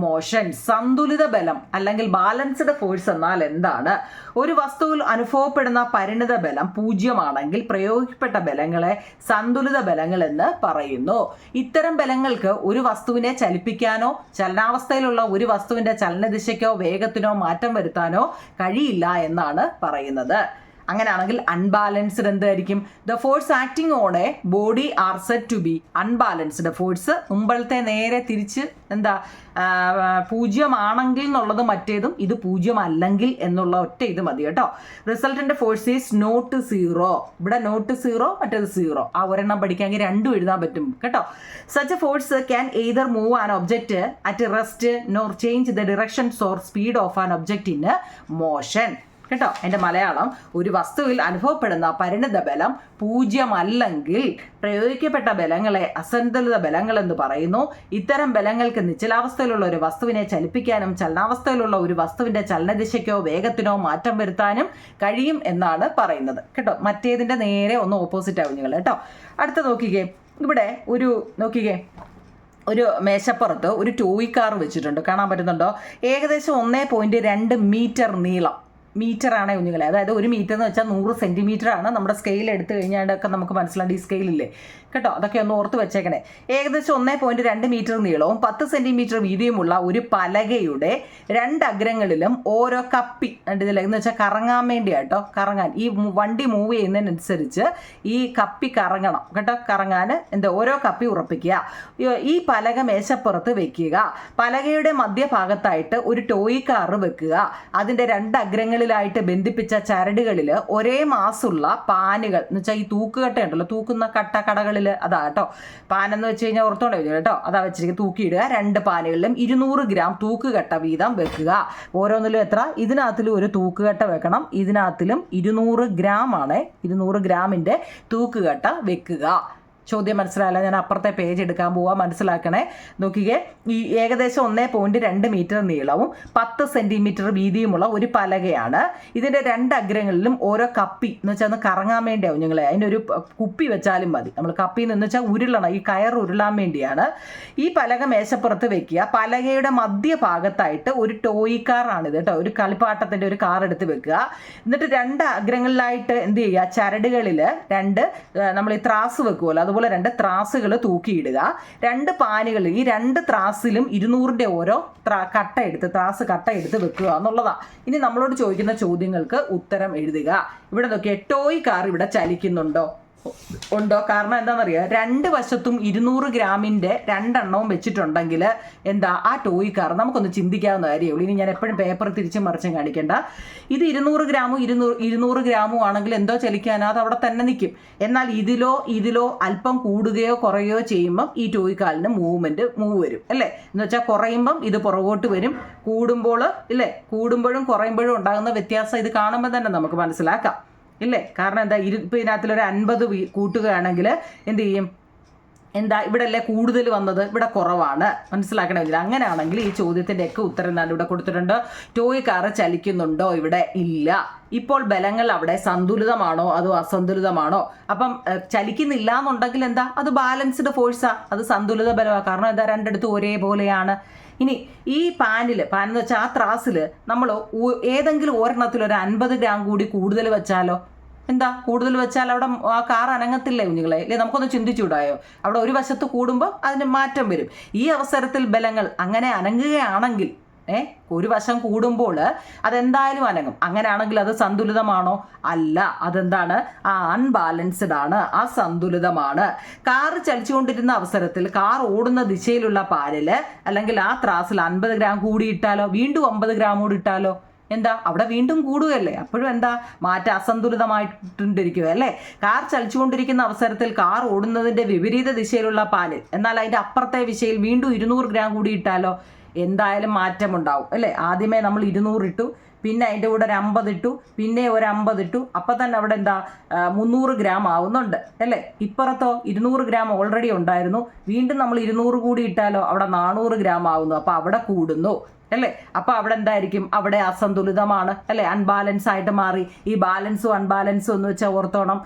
Speaker 1: motion. സന്തുലിത ബലം അല്ലെങ്കിൽ balanced force എന്നാൽ എന്താണ്? ഒരു വസ്തുവിൽ അനുഭവപ്പെടുന്ന പരിണിത ബലം 0 ആണെങ്കിൽ പ്രയോഗിക്കപ്പെട്ട ബലങ്ങളെ സന്തുലിത ബലങ്ങൾ എന്ന് പറയുന്നു. ഇത്തരം ബലങ്ങൾക്ക് ഒരു വസ്തുവിനെ ചലിപ്പിക്കാനോ ചലനാവസ്ഥയിലുള്ള ഒരു വസ്തുവിൻ്റെ ചലനദിശയ്ക്കോ വേഗത്തിനോ മാറ്റം വരുത്താനോ കഴിയില്ല എന്നാണ് പറയുന്നത്. അങ്ങനെയാണെങ്കിൽ അൺബാലൻസ്ഡ് എന്തായിരിക്കും? The force acting on a body are set to be unbalanced. Force മുമ്പത്തെ നേരെ തിരിച്ച് എന്താ 0 ആണെങ്കിൽ എന്നുള്ളത് മറ്റേതും, ഇത് 0 അല്ലെങ്കിൽ എന്നുള്ള ഒറ്റ ഇത് മതി കേട്ടോ. Resultant force is not 0. ഇവിടെ നോട്ട് 0, മറ്റേത് 0. ആ ഒരെണ്ണം പഠിക്കാമെങ്കിൽ രണ്ടും എഴുതാൻ പറ്റും കേട്ടോ. Such A force can either move an object at rest nor change the directions or speed of an object in motion കേട്ടോ. എൻ്റെ മലയാളം: ഒരു വസ്തുവിൽ അനുഭവപ്പെടുന്ന പരിണിത ബലം 0 അല്ലെങ്കിൽ പ്രയോഗിക്കപ്പെട്ട ബലങ്ങളെ അസന്തുലിത ബലങ്ങൾ എന്ന് പറയുന്നു. ഇത്തരം ബലങ്ങൾക്ക് നിശ്ചലാവസ്ഥയിലുള്ള ഒരു വസ്തുവിനെ ചലിപ്പിക്കാനും ചലനാവസ്ഥയിലുള്ള ഒരു വസ്തുവിന്റെ ചലനദിശയ്ക്കോ വേഗത്തിനോ മാറ്റം വരുത്താനും കഴിയും എന്നാണ് പറയുന്നത് കേട്ടോ. മറ്റേതിന്റെ നേരെ ഒന്ന് ഓപ്പോസിറ്റ് ആവും നിങ്ങൾ കേട്ടോ. അടുത്ത നോക്കിക്കേ, ഇവിടെ നോക്കിക്കേ, ഒരു മേശപ്പുറത്ത് ഒരു ടോയ് കാർ വെച്ചിട്ടുണ്ട്, കാണാൻ പറ്റുന്നുണ്ടോ? ഏകദേശം 1.2 മീറ്റർ നീളം. മീറ്ററാണ് കുഞ്ഞുങ്ങളെ, അതായത് 1 മീറ്റർ എന്ന് വെച്ചാൽ 100 സെൻറ്റിമീറ്റർ ആണ്. നമ്മുടെ സ്കെയിൽ എടുത്തു കഴിഞ്ഞാലൊക്കെ നമുക്ക് മനസ്സിലാണ്ട് ഈ സ്കെയിലില്ലേ കേട്ടോ, അതൊക്കെ ഒന്ന് ഓർത്ത് വെച്ചേക്കണേ. ഏകദേശം 1.2 മീറ്റർ നീളവും 10 സെൻറ്റിമീറ്റർ വീതിയുമുള്ള ഒരു പലകയുടെ 2 അഗ്രങ്ങളിലും ഓരോ കപ്പി ഇതില്ല എന്ന് വെച്ചാൽ കറങ്ങാൻ വേണ്ടിയാട്ടോ, കറങ്ങാൻ ഈ വണ്ടി മൂവ് ചെയ്യുന്നതിനനുസരിച്ച് ഈ കപ്പി കറങ്ങണം കേട്ടോ. കറങ്ങാൻ ഓരോ കപ്പി ഉറപ്പിക്കുക. ഈ പലക മേശപ്പുറത്ത് വെക്കുക. പലകയുടെ മധ്യഭാഗത്തായിട്ട് ഒരു ടോയ് കാർ വെക്കുക. അതിൻ്റെ 2 അഗ്രങ്ങളിലായിട്ട് ബന്ധിപ്പിച്ച ചരടുകളിൽ ഒരേ മാസുള്ള പാനുകൾ എന്ന് വെച്ചാൽ ഈ തൂക്കുകട്ട ഉണ്ടല്ലോ, തൂക്കുന്ന കടകളിൽ അതാ കേട്ടോ. പാനെന്ന് വെച്ച് കഴിഞ്ഞാൽ ഓർത്തോണ്ടേ കേട്ടോ, അതാ വെച്ചിരിക്കും. തൂക്കിയിടുക. 2 പാനുകളിലും 200 ഗ്രാം തൂക്കുകട്ട വീതം വെക്കുക. ഓരോന്നിലും എത്ര? ഇതിനകത്തിലും ഒരു തൂക്കുകട്ട വെക്കണം. ഇതിനകത്തിലും 200 ഗ്രാം ആണ്. 200 ഗ്രാമിൻ്റെ തൂക്കുകട്ട വെക്കുക. ചോദ്യം മനസ്സിലായില്ല, ഞാൻ അപ്പുറത്തെ പേജ് എടുക്കാൻ പോവാം, മനസ്സിലാക്കണേ. നോക്കിക്കേ, ഈ ഏകദേശം 1.2 മീറ്റർ നീളവും 10 സെൻറ്റിമീറ്റർ വീതിയുമുള്ള ഒരു പലകയാണ്. ഇതിൻ്റെ 2 അഗ്രങ്ങളിലും ഓരോ കപ്പി എന്ന് വെച്ചാൽ ഒന്ന് കറങ്ങാൻ വേണ്ടിയാവും ഞങ്ങളെ. അതിനൊരു കുപ്പി വെച്ചാലും മതി. നമ്മൾ കപ്പി എന്ന് വെച്ചാൽ ഉരുളണം, ഈ കയർ ഉരുളാൻ വേണ്ടിയാണ്. ഈ പലക മേശപ്പുറത്ത് വെക്കുക. പലകയുടെ മധ്യഭാഗത്തായിട്ട് ഒരു ടോയ് കാറാണിത് കേട്ടോ, ഒരു കളിപ്പാട്ടത്തിൻ്റെ ഒരു കാർ എടുത്ത് വെക്കുക. എന്നിട്ട് 2 അഗ്രങ്ങളിലായിട്ട് എന്ത് ചെയ്യുക? ചരടുകളിൽ 2 നമ്മൾ ഈ ത്രാസ് വെക്കുമല്ലോ, അതുപോലെ 2 ത്രാസുകൾ തൂക്കിയിടുക. 2 പാനുകൾ, ഈ 2 ത്രാസിലും 200ൻ്റെ ഓരോ ത്രാസ് കട്ട എടുത്ത് വെക്കുക എന്നുള്ളതാണ്. ഇനി നമ്മളോട് ചോദിക്കുന്ന ചോദ്യങ്ങൾക്ക് ഉത്തരം എഴുതുക. ഇവിടെ നോക്കിയേ, ടോയ് കാർ ഇവിടെ ചലിക്കുന്നുണ്ടോ? ഉണ്ടോ? കാരണം എന്താണെന്നറിയാം, 2 വശത്തും 200 ഗ്രാമിൻ്റെ 2 എണ്ണവും വെച്ചിട്ടുണ്ടെങ്കിൽ ആ ടോയ് കാർ നമുക്കൊന്ന് ചിന്തിക്കാവുന്ന കാര്യമുള്ളൂ. ഇനി ഞാൻ എപ്പോഴും പേപ്പർ തിരിച്ചും മറിച്ചും കാണിക്കേണ്ട. ഇത് 200 ഗ്രാമും 200 ഗ്രാമും ആണെങ്കിൽ എന്തോ ചലിക്കാനോ അത് അവിടെ തന്നെ നിൽക്കും. എന്നാൽ ഇതിലോ അല്പം കൂടുകയോ കുറയുകയോ ചെയ്യുമ്പം ഈ ടോയ് കാലിന് മൂവ് വരും അല്ലേ. എന്ന് വെച്ചാൽ കുറയുമ്പം ഇത് പുറകോട്ട് വരും, കൂടുമ്പോഴും കുറയുമ്പോഴും ഉണ്ടാകുന്ന വ്യത്യാസം ഇത് കാണുമ്പോൾ തന്നെ നമുക്ക് മനസ്സിലാക്കാം ഇല്ലേ. കാരണം ഇപ്പം ഇതിനകത്തിലൊരു 50 കൂട്ടുകയാണെങ്കിൽ എന്ത് ചെയ്യും? ഇവിടെ അല്ലേ കൂടുതൽ വന്നത്, ഇവിടെ കുറവാണ്. മനസ്സിലാക്കണമെങ്കിൽ അങ്ങനെയാണെങ്കിൽ ഈ ചോദ്യത്തിൻ്റെ ഒക്കെ ഉത്തരം ഞാൻ ഇവിടെ കൊടുത്തിട്ടുണ്ട്. ടോയ് കാർ ചലിക്കുന്നുണ്ടോ? ഇവിടെ ഇല്ല. ഇപ്പോൾ ബലങ്ങൾ അവിടെ സന്തുലിതമാണോ അതോ അസന്തുലിതമാണോ? അപ്പം ചലിക്കുന്നില്ല എന്നുണ്ടെങ്കിൽ അത് ബാലൻസ്ഡ് ഫോഴ്സാ, അത് സന്തുലിത ബലമാണ്. കാരണം 2 ഒരേപോലെയാണ്. ഇനി ഈ പാനെന്ന് വെച്ചാൽ ആ ത്രാസിൽ നമ്മൾ ഏതെങ്കിലും ഒരെണ്ണത്തിൽ ഒരു 50 ഗ്രാം കൂടി കൂടുതൽ വെച്ചാലോ? കൂടുതൽ വെച്ചാൽ അവിടെ ആ കാർ അനങ്ങത്തില്ലേ കുഞ്ഞുങ്ങളെ? അല്ലേ, നമുക്കൊന്ന് ചിന്തിച്ചുകൂടായോ? അവിടെ ഒരു വശത്ത് കൂടുമ്പോൾ അതിന് മാറ്റം വരും. ഈ അവസരത്തിൽ ബലങ്ങൾ അങ്ങനെ അനങ്ങുകയാണെങ്കിൽ ഒരു വശം കൂടുമ്പോൾ അതെന്തായാലും അനങ്ങും. അങ്ങനെയാണെങ്കിൽ അത് സന്തുലിതമാണോ? അല്ല. അതെന്താണ്? അൺബാലൻസ്ഡ് ആണ്, അസന്തുലിതമാണ്. കാർ ചലിച്ചുകൊണ്ടിരുന്ന അവസരത്തിൽ കാർ ഓടുന്ന ദിശയിലുള്ള പാലിൽ അല്ലെങ്കിൽ ആ ത്രാസിൽ 50 ഗ്രാം കൂടി ഇട്ടാലോ? വീണ്ടും 50 ഗ്രാം കൂടി ഇട്ടാലോ? അവിടെ വീണ്ടും കൂടുകയല്ലേ. അപ്പോഴും മാറ്റം അസന്തുലിതമായിട്ടിരിക്കുക അല്ലേ. കാർ ചലിച്ചുകൊണ്ടിരിക്കുന്ന അവസരത്തിൽ കാർ ഓടുന്നതിൻ്റെ വിപരീത ദിശയിലുള്ള പാലിൽ എന്നാൽ അതിൻ്റെ അപ്പുറത്തെ ദിശയിൽ വീണ്ടും 200 ഗ്രാം കൂടി ഇട്ടാലോ? എന്തായാലും മാറ്റമുണ്ടാവും അല്ലേ. ആദ്യമേ നമ്മൾ 200 ഇട്ടു, പിന്നെ അതിൻ്റെ കൂടെ ഒരു 50 ഇട്ടു, പിന്നെ ഒരു 50 ഇട്ടു, അപ്പം തന്നെ അവിടെ 300 ഗ്രാം ആവുന്നുണ്ട് അല്ലേ. ഇപ്പുറത്തോ 200 ഗ്രാം ഓൾറെഡി ഉണ്ടായിരുന്നു, വീണ്ടും നമ്മൾ 200 കൂടി ഇട്ടാലോ? അവിടെ 400 ഗ്രാം ആവുന്നു. അപ്പോൾ അവിടെ കൂടുന്നു അല്ലേ. അപ്പോൾ അവിടെ അവിടെ അസന്തുലിതമാണ് അല്ലേ, അൺബാലൻസ് ആയിട്ട് മാറി. ഈ ബാലൻസും അൺബാലൻസും എന്ന് വെച്ചാൽ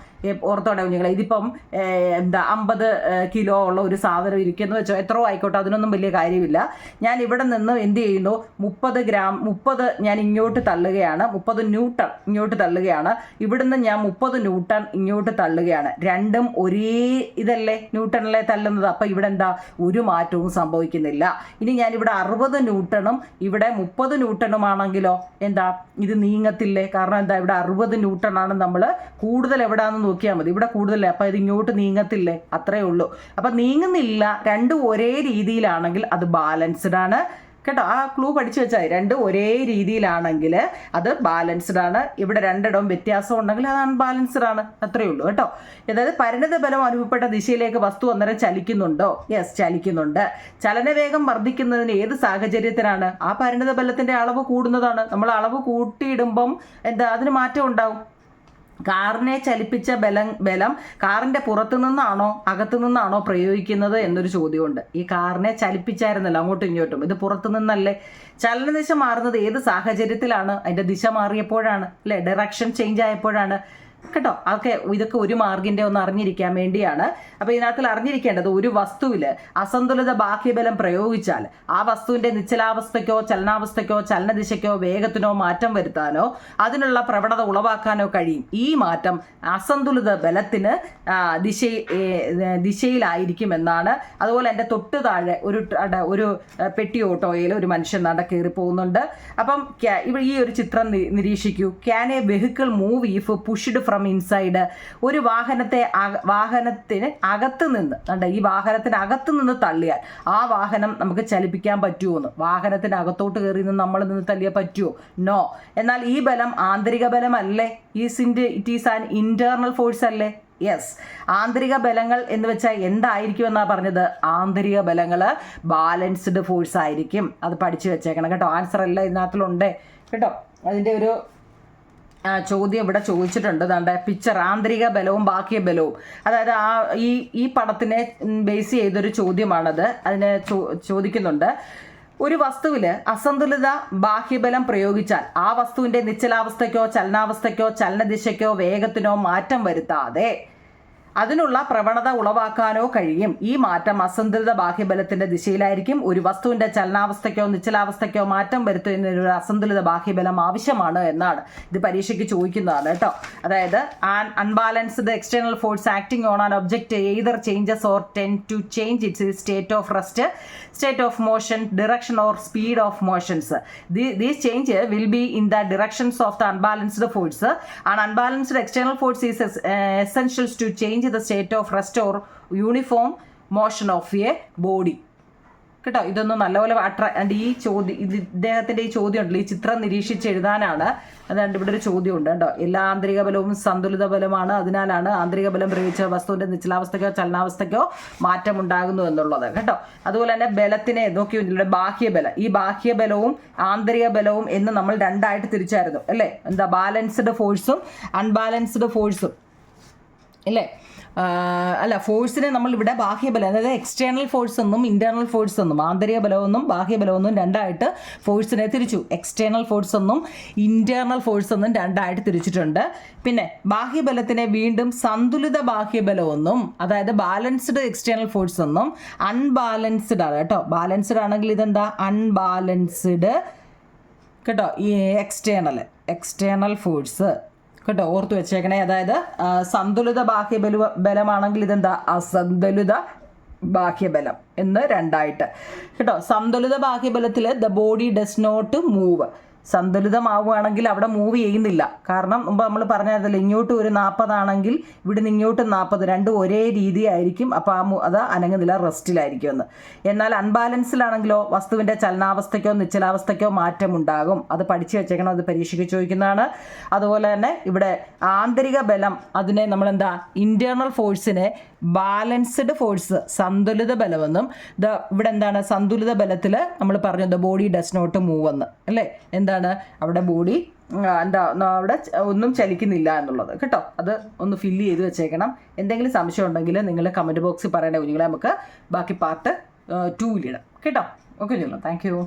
Speaker 1: ഓർത്തോടെ കുഞ്ഞുങ്ങളെ. ഇതിപ്പം 50 കിലോ ഉള്ള ഒരു സാധനം ഇരിക്കുന്നു വെച്ചോ, എത്രയോ ആയിക്കോട്ടെ, അതിനൊന്നും വലിയ കാര്യമില്ല. ഞാൻ ഇവിടെ നിന്ന് എന്ത് ചെയ്യുന്നു? 30 ഞാൻ ഇങ്ങോട്ട് തള്ളുകയാണ്, 30 ന്യൂട്ടൺ ഇങ്ങോട്ട് തള്ളുകയാണ്. ഇവിടുന്ന് ഞാൻ 30 ന്യൂട്ടൺ ഇങ്ങോട്ട് തള്ളുകയാണ്. രണ്ടും ഒരേ ഇതല്ലേ, ന്യൂട്ടണിലെ തള്ളുന്നത്. അപ്പം ഇവിടെ ഒരു മാറ്റവും സംഭവിക്കുന്നില്ല. ഇനി ഞാനിവിടെ 60 ന്യൂട്ടണും ഇവിടെ 30 ന്യൂട്ടണുമാണെങ്കിലോ എന്താ ഇത് നീങ്ങത്തില്ലേ? കാരണം എന്താ ഇവിടെ 60 ന്യൂട്ടണാണ്. നമ്മൾ കൂടുതൽ എവിടെയാണെന്ന് നോക്കിയാൽ മതി. ഇവിടെ കൂടുതലേ, അപ്പം ഇത് ഇങ്ങോട്ട് നീങ്ങത്തില്ലേ? അത്രേ ഉള്ളൂ. അപ്പം നീങ്ങുന്നില്ല. രണ്ടും ഒരേ രീതിയിലാണെങ്കിൽ അത് ബാലൻസ്ഡ് ആണ് കേട്ടോ. ആ ക്ലൂ പഠിച്ചു വെച്ചാൽ രണ്ടും ഒരേ രീതിയിലാണെങ്കിൽ അത് ബാലൻസ്ഡ് ആണ്. ഇവിടെ രണ്ടിടവും വ്യത്യാസം ഉണ്ടെങ്കിൽ അത് അൺബാലൻസ്ഡ് ആണ്. അത്രയേ ഉള്ളൂ കേട്ടോ. അതായത് പരിണിത ബലം അനുഭവപ്പെട്ട ദിശയിലേക്ക് വസ്തു അന്നേരം ചലിക്കുന്നുണ്ടോ? യെസ്, ചലിക്കുന്നുണ്ട്. ചലനവേഗം വർദ്ധിക്കുന്നതിന് ഏത് സാഹചര്യത്തിനാണ്? ആ പരിണിത ബലത്തിന്റെ അളവ് കൂടുന്നതാണ്. നമ്മൾ അളവ് കൂട്ടിയിടുമ്പം എന്താ അതിന് മാറ്റം ഉണ്ടാവും. കാറിനെ ചലിപ്പിച്ച ബലം കാറിന്റെ പുറത്തു നിന്നാണോ അകത്തു നിന്നാണോ പ്രയോഗിക്കുന്നത് എന്നൊരു ചോദ്യമുണ്ട്. ഈ കാറിനെ ചലിപ്പിച്ചായിരുന്നല്ലോ അങ്ങോട്ടും ഇങ്ങോട്ടും, ഇത് പുറത്തു നിന്നല്ലേ? ചലനദിശ മാറുന്നത് ഏത് സാഹചര്യത്തിലാണ്? അതിന്റെ ദിശ മാറിയപ്പോഴാണ് അല്ലേ? ഡയറക്ഷൻ ചേഞ്ച് ആയപ്പോഴാണ് കേട്ടോ. ഇതൊക്കെ ഒരു മാർഗിന്റെ ഒന്ന് അറിഞ്ഞിരിക്കാൻ വേണ്ടിയാണ്. അപ്പൊ ഇതിനകത്തിൽ അറിഞ്ഞിരിക്കേണ്ടത്, ഒരു വസ്തുവിൽ അസന്തുലിത ബാഹ്യബലം പ്രയോഗിച്ചാൽ ആ വസ്തുവിന്റെ നിശ്ചലാവസ്ഥയ്ക്കോ ചലനാവസ്ഥയ്ക്കോ ചലനദിശയ്ക്കോ വേഗത്തിനോ മാറ്റം വരുത്താനോ അതിനുള്ള പ്രവണത ഉളവാക്കാനോ കഴിയും. ഈ മാറ്റം അസന്തുലിത ബലത്തിന് ദിശയിലായിരിക്കും എന്നാണ്. അതുപോലെ എൻ്റെ തൊട്ട് താഴെ ഒരു പെട്ടി ഓട്ടോയിൽ ഒരു മനുഷ്യൻ നട കയറി പോകുന്നുണ്ട്. അപ്പം ഈ ഒരു ചിത്രം നിരീക്ഷിക്കൂ. Can a vehicle move if pushed from inside? ഒരു വാഹനത്തിന് അകത്ത് നിന്ന് ഈ വാഹനത്തിന് അകത്ത് നിന്ന് തള്ളിയാൽ ആ വാഹനം നമുക്ക് ചലിപ്പിക്കാൻ പറ്റുമോ? വാഹനത്തിന് അകത്തോട്ട് കയറി നിന്ന് നമ്മൾ നിന്ന് തള്ളിയാൽ പറ്റുമോ? നോ. എന്നാൽ ഈ ബലം ആന്തരിക ബലമല്ലേ? It is an internal force അല്ലേ? യെസ്. ആന്തരിക ബലങ്ങൾ എന്ന് വെച്ചാൽ എന്തായിരിക്കും എന്നാ പറഞ്ഞത്? ആന്തരിക ബലങ്ങൾ ബാലൻസ്ഡ് ഫോഴ്സ് ആയിരിക്കും. അത് പഠിച്ചു വെച്ചേക്കണം കേട്ടോ. ആൻസർ എല്ലാം ഇതിനകത്തിലുണ്ട് കേട്ടോ. അതിൻ്റെ ഒരു ചോദ്യം ഇവിടെ ചോദിച്ചിട്ടുണ്ട്. ദാണ്ടെ പിക്ചർ, ആന്തരിക ബലവും ബാഹ്യ ബലവും. അതായത് ഈ പടത്തിനെ ബേസ് ചെയ്തൊരു ചോദ്യമാണത്. അതിനെ ചോദിക്കുന്നുണ്ട്. ഒരു വസ്തുവിൽ അസന്തുലിത ബാഹ്യബലം പ്രയോഗിച്ചാൽ ആ വസ്തുവിന്റെ നിശ്ചലാവസ്ഥയ്ക്കോ ചലനാവസ്ഥയ്ക്കോ ചലനദിശയ്ക്കോ വേഗത്തിനോ മാറ്റം വരുത്താതെ അതിനുള്ള പ്രവണത ഉളവാക്കാനോ കഴിയും. ഈ മാറ്റം അസന്തുലിത ബാഹ്യബലത്തിന്റെ ദിശയിലായിരിക്കും. ഒരു വസ്തുവിന്റെ ചലനാവസ്ഥയ്ക്കോ നിശ്ചലാവസ്ഥയ്ക്കോ മാറ്റം വരുത്തുന്നതിന് ഒരു അസന്തുലിത ബാഹ്യബലം ആവശ്യമാണ് എന്നാണ് ഇത് പരീക്ഷയ്ക്ക് ചോദിക്കുന്നതാണ് കേട്ടോ. അതായത് unbalanced external force acting on an object either changes or tend to change its state of rest, state of motion, direction or speed of motions. These change will be in the directions of the unbalanced force. An unbalanced external force is essential to change the state of rest or uniform motion of a body. കേട്ടോ. ഇതൊന്നും നല്ലപോലെ ഇദ്ദേഹത്തിൻ്റെ ഈ ചോദ്യം ഉണ്ടല്ലോ, ഈ ചിത്രം നിരീക്ഷിച്ച് എഴുതാനാണ്. അതുകൊണ്ട് ഇവിടെ ഒരു ചോദ്യമുണ്ട് കേട്ടോ. എല്ലാ ആന്തരിക ബലവും സന്തുലിത ബലമാണ്. അതിനാലാണ് ആന്തരിക ബലം പ്രയോഗിച്ച വസ്തുവിന്റെ നിശ്ചലാവസ്ഥയ്ക്കോ ചലനാവസ്ഥയ്ക്കോ മാറ്റം ഉണ്ടാകുന്നു എന്നുള്ളത് കേട്ടോ. അതുപോലെ തന്നെ ബലത്തിനെ നോക്കി ഇവിടെ ബാഹ്യബലം, ഈ ബാഹ്യബലവും ആന്തരിക ബലവും എന്ന് നമ്മൾ രണ്ടായിട്ട് തിരിച്ചായിരുന്നു അല്ലേ? എന്താ ബാലൻസ്ഡ് ഫോഴ്സും അൺബാലൻസ്ഡ് ഫോഴ്സും അല്ലേ? അല്ല, ഫോഴ്സിനെ നമ്മൾ ഇവിടെ ബാഹ്യബലം, അതായത് എക്സ്റ്റേണൽ ഫോഴ്സ് എന്നും ഇന്റേണൽ ഫോഴ്സ് എന്നും, ആന്തരിക ബലമെന്നും ബാഹ്യബലമെന്നും രണ്ടായിട്ട് ഫോഴ്സിനെ തിരിച്ചു. എക്സ്റ്റേണൽ ഫോഴ്സ് എന്നും ഇന്റേണൽ ഫോഴ്സ് എന്നും രണ്ടായിട്ട് തിരിച്ചിട്ടുണ്ട്. പിന്നെ ബാഹ്യബലത്തിനെ വീണ്ടും സന്തുലിത ബാഹ്യബലമെന്നും, അതായത് ബാലൻസ്ഡ് എക്സ്റ്റേണൽ ഫോഴ്സ് എന്നും അൺബാലൻസ്ഡ് ആണ് കേട്ടോ. ബാലൻസ്ഡ് ആണെങ്കിൽ ഇതെന്താ? അൺബാലൻസ്ഡ് കേട്ടോ. ഈ എക്സ്റ്റേണൽ ഫോഴ്സ് കേട്ടോ, ഓർത്ത് വെച്ചേക്കണേ. അതായത് സന്തുലിത ബലമാണെങ്കിൽ ഇതെന്താ? അസന്തുലിത ബാഹ്യബലം എന്ന് രണ്ടായിട്ട് കേട്ടോ. സന്തുലിത ബാഹ്യബലത്തിൽ the body does not move. സന്തുലിതമാവുകയാണെങ്കിൽ അവിടെ മൂവ് ചെയ്യുന്നില്ല. കാരണം മുമ്പ് നമ്മൾ പറഞ്ഞായിരുന്നല്ലോ, ഇങ്ങോട്ട് ഒരു 40 ആണെങ്കിൽ ഇവിടെ നിന്ന് ഇങ്ങോട്ട് 40, രണ്ടും ഒരേ രീതിയായിരിക്കും. അപ്പോൾ അത് അനങ്ങുന്നില്ല, റെസ്റ്റിലായിരിക്കും എന്ന്. എന്നാൽ അൺബാലൻസിലാണെങ്കിലോ വസ്തുവിൻ്റെ ചലനാവസ്ഥയ്ക്കോ നിശ്ചലാവസ്ഥയ്ക്കോ മാറ്റം ഉണ്ടാകും. അത് പഠിച്ചു വെച്ചേക്കണം, അത് പരീക്ഷയ്ക്ക് ചോദിക്കുന്നതാണ്. അതുപോലെ തന്നെ ഇവിടെ ആന്തരിക ബലം, അതിനെ നമ്മളെന്താ ഇന്റേണൽ ഫോഴ്സിനെ ബാലൻസ്ഡ് ഫോഴ്സ് സന്തുലിത ബലമെന്നും, ഇവിടെ എന്താണ് സന്തുലിത ബലത്തിൽ നമ്മൾ പറഞ്ഞു the body does not move എന്ന് അല്ലേ? എന്താണ് അവിടെ ബോഡി അവിടെ ഒന്നും ചലിക്കുന്നില്ല എന്നുള്ളത് കേട്ടോ. അത് ഒന്ന് ഫില്ല് ചെയ്ത് വെച്ചേക്കണം. എന്തെങ്കിലും സംശയം ഉണ്ടെങ്കിൽ നിങ്ങൾ കമൻറ്റ് ബോക്സിൽ പറയേണ്ട കുഞ്ഞുങ്ങളെ നമുക്ക് ബാക്കി പാർട്ട് 2 കേട്ടോ. Okay, thank you.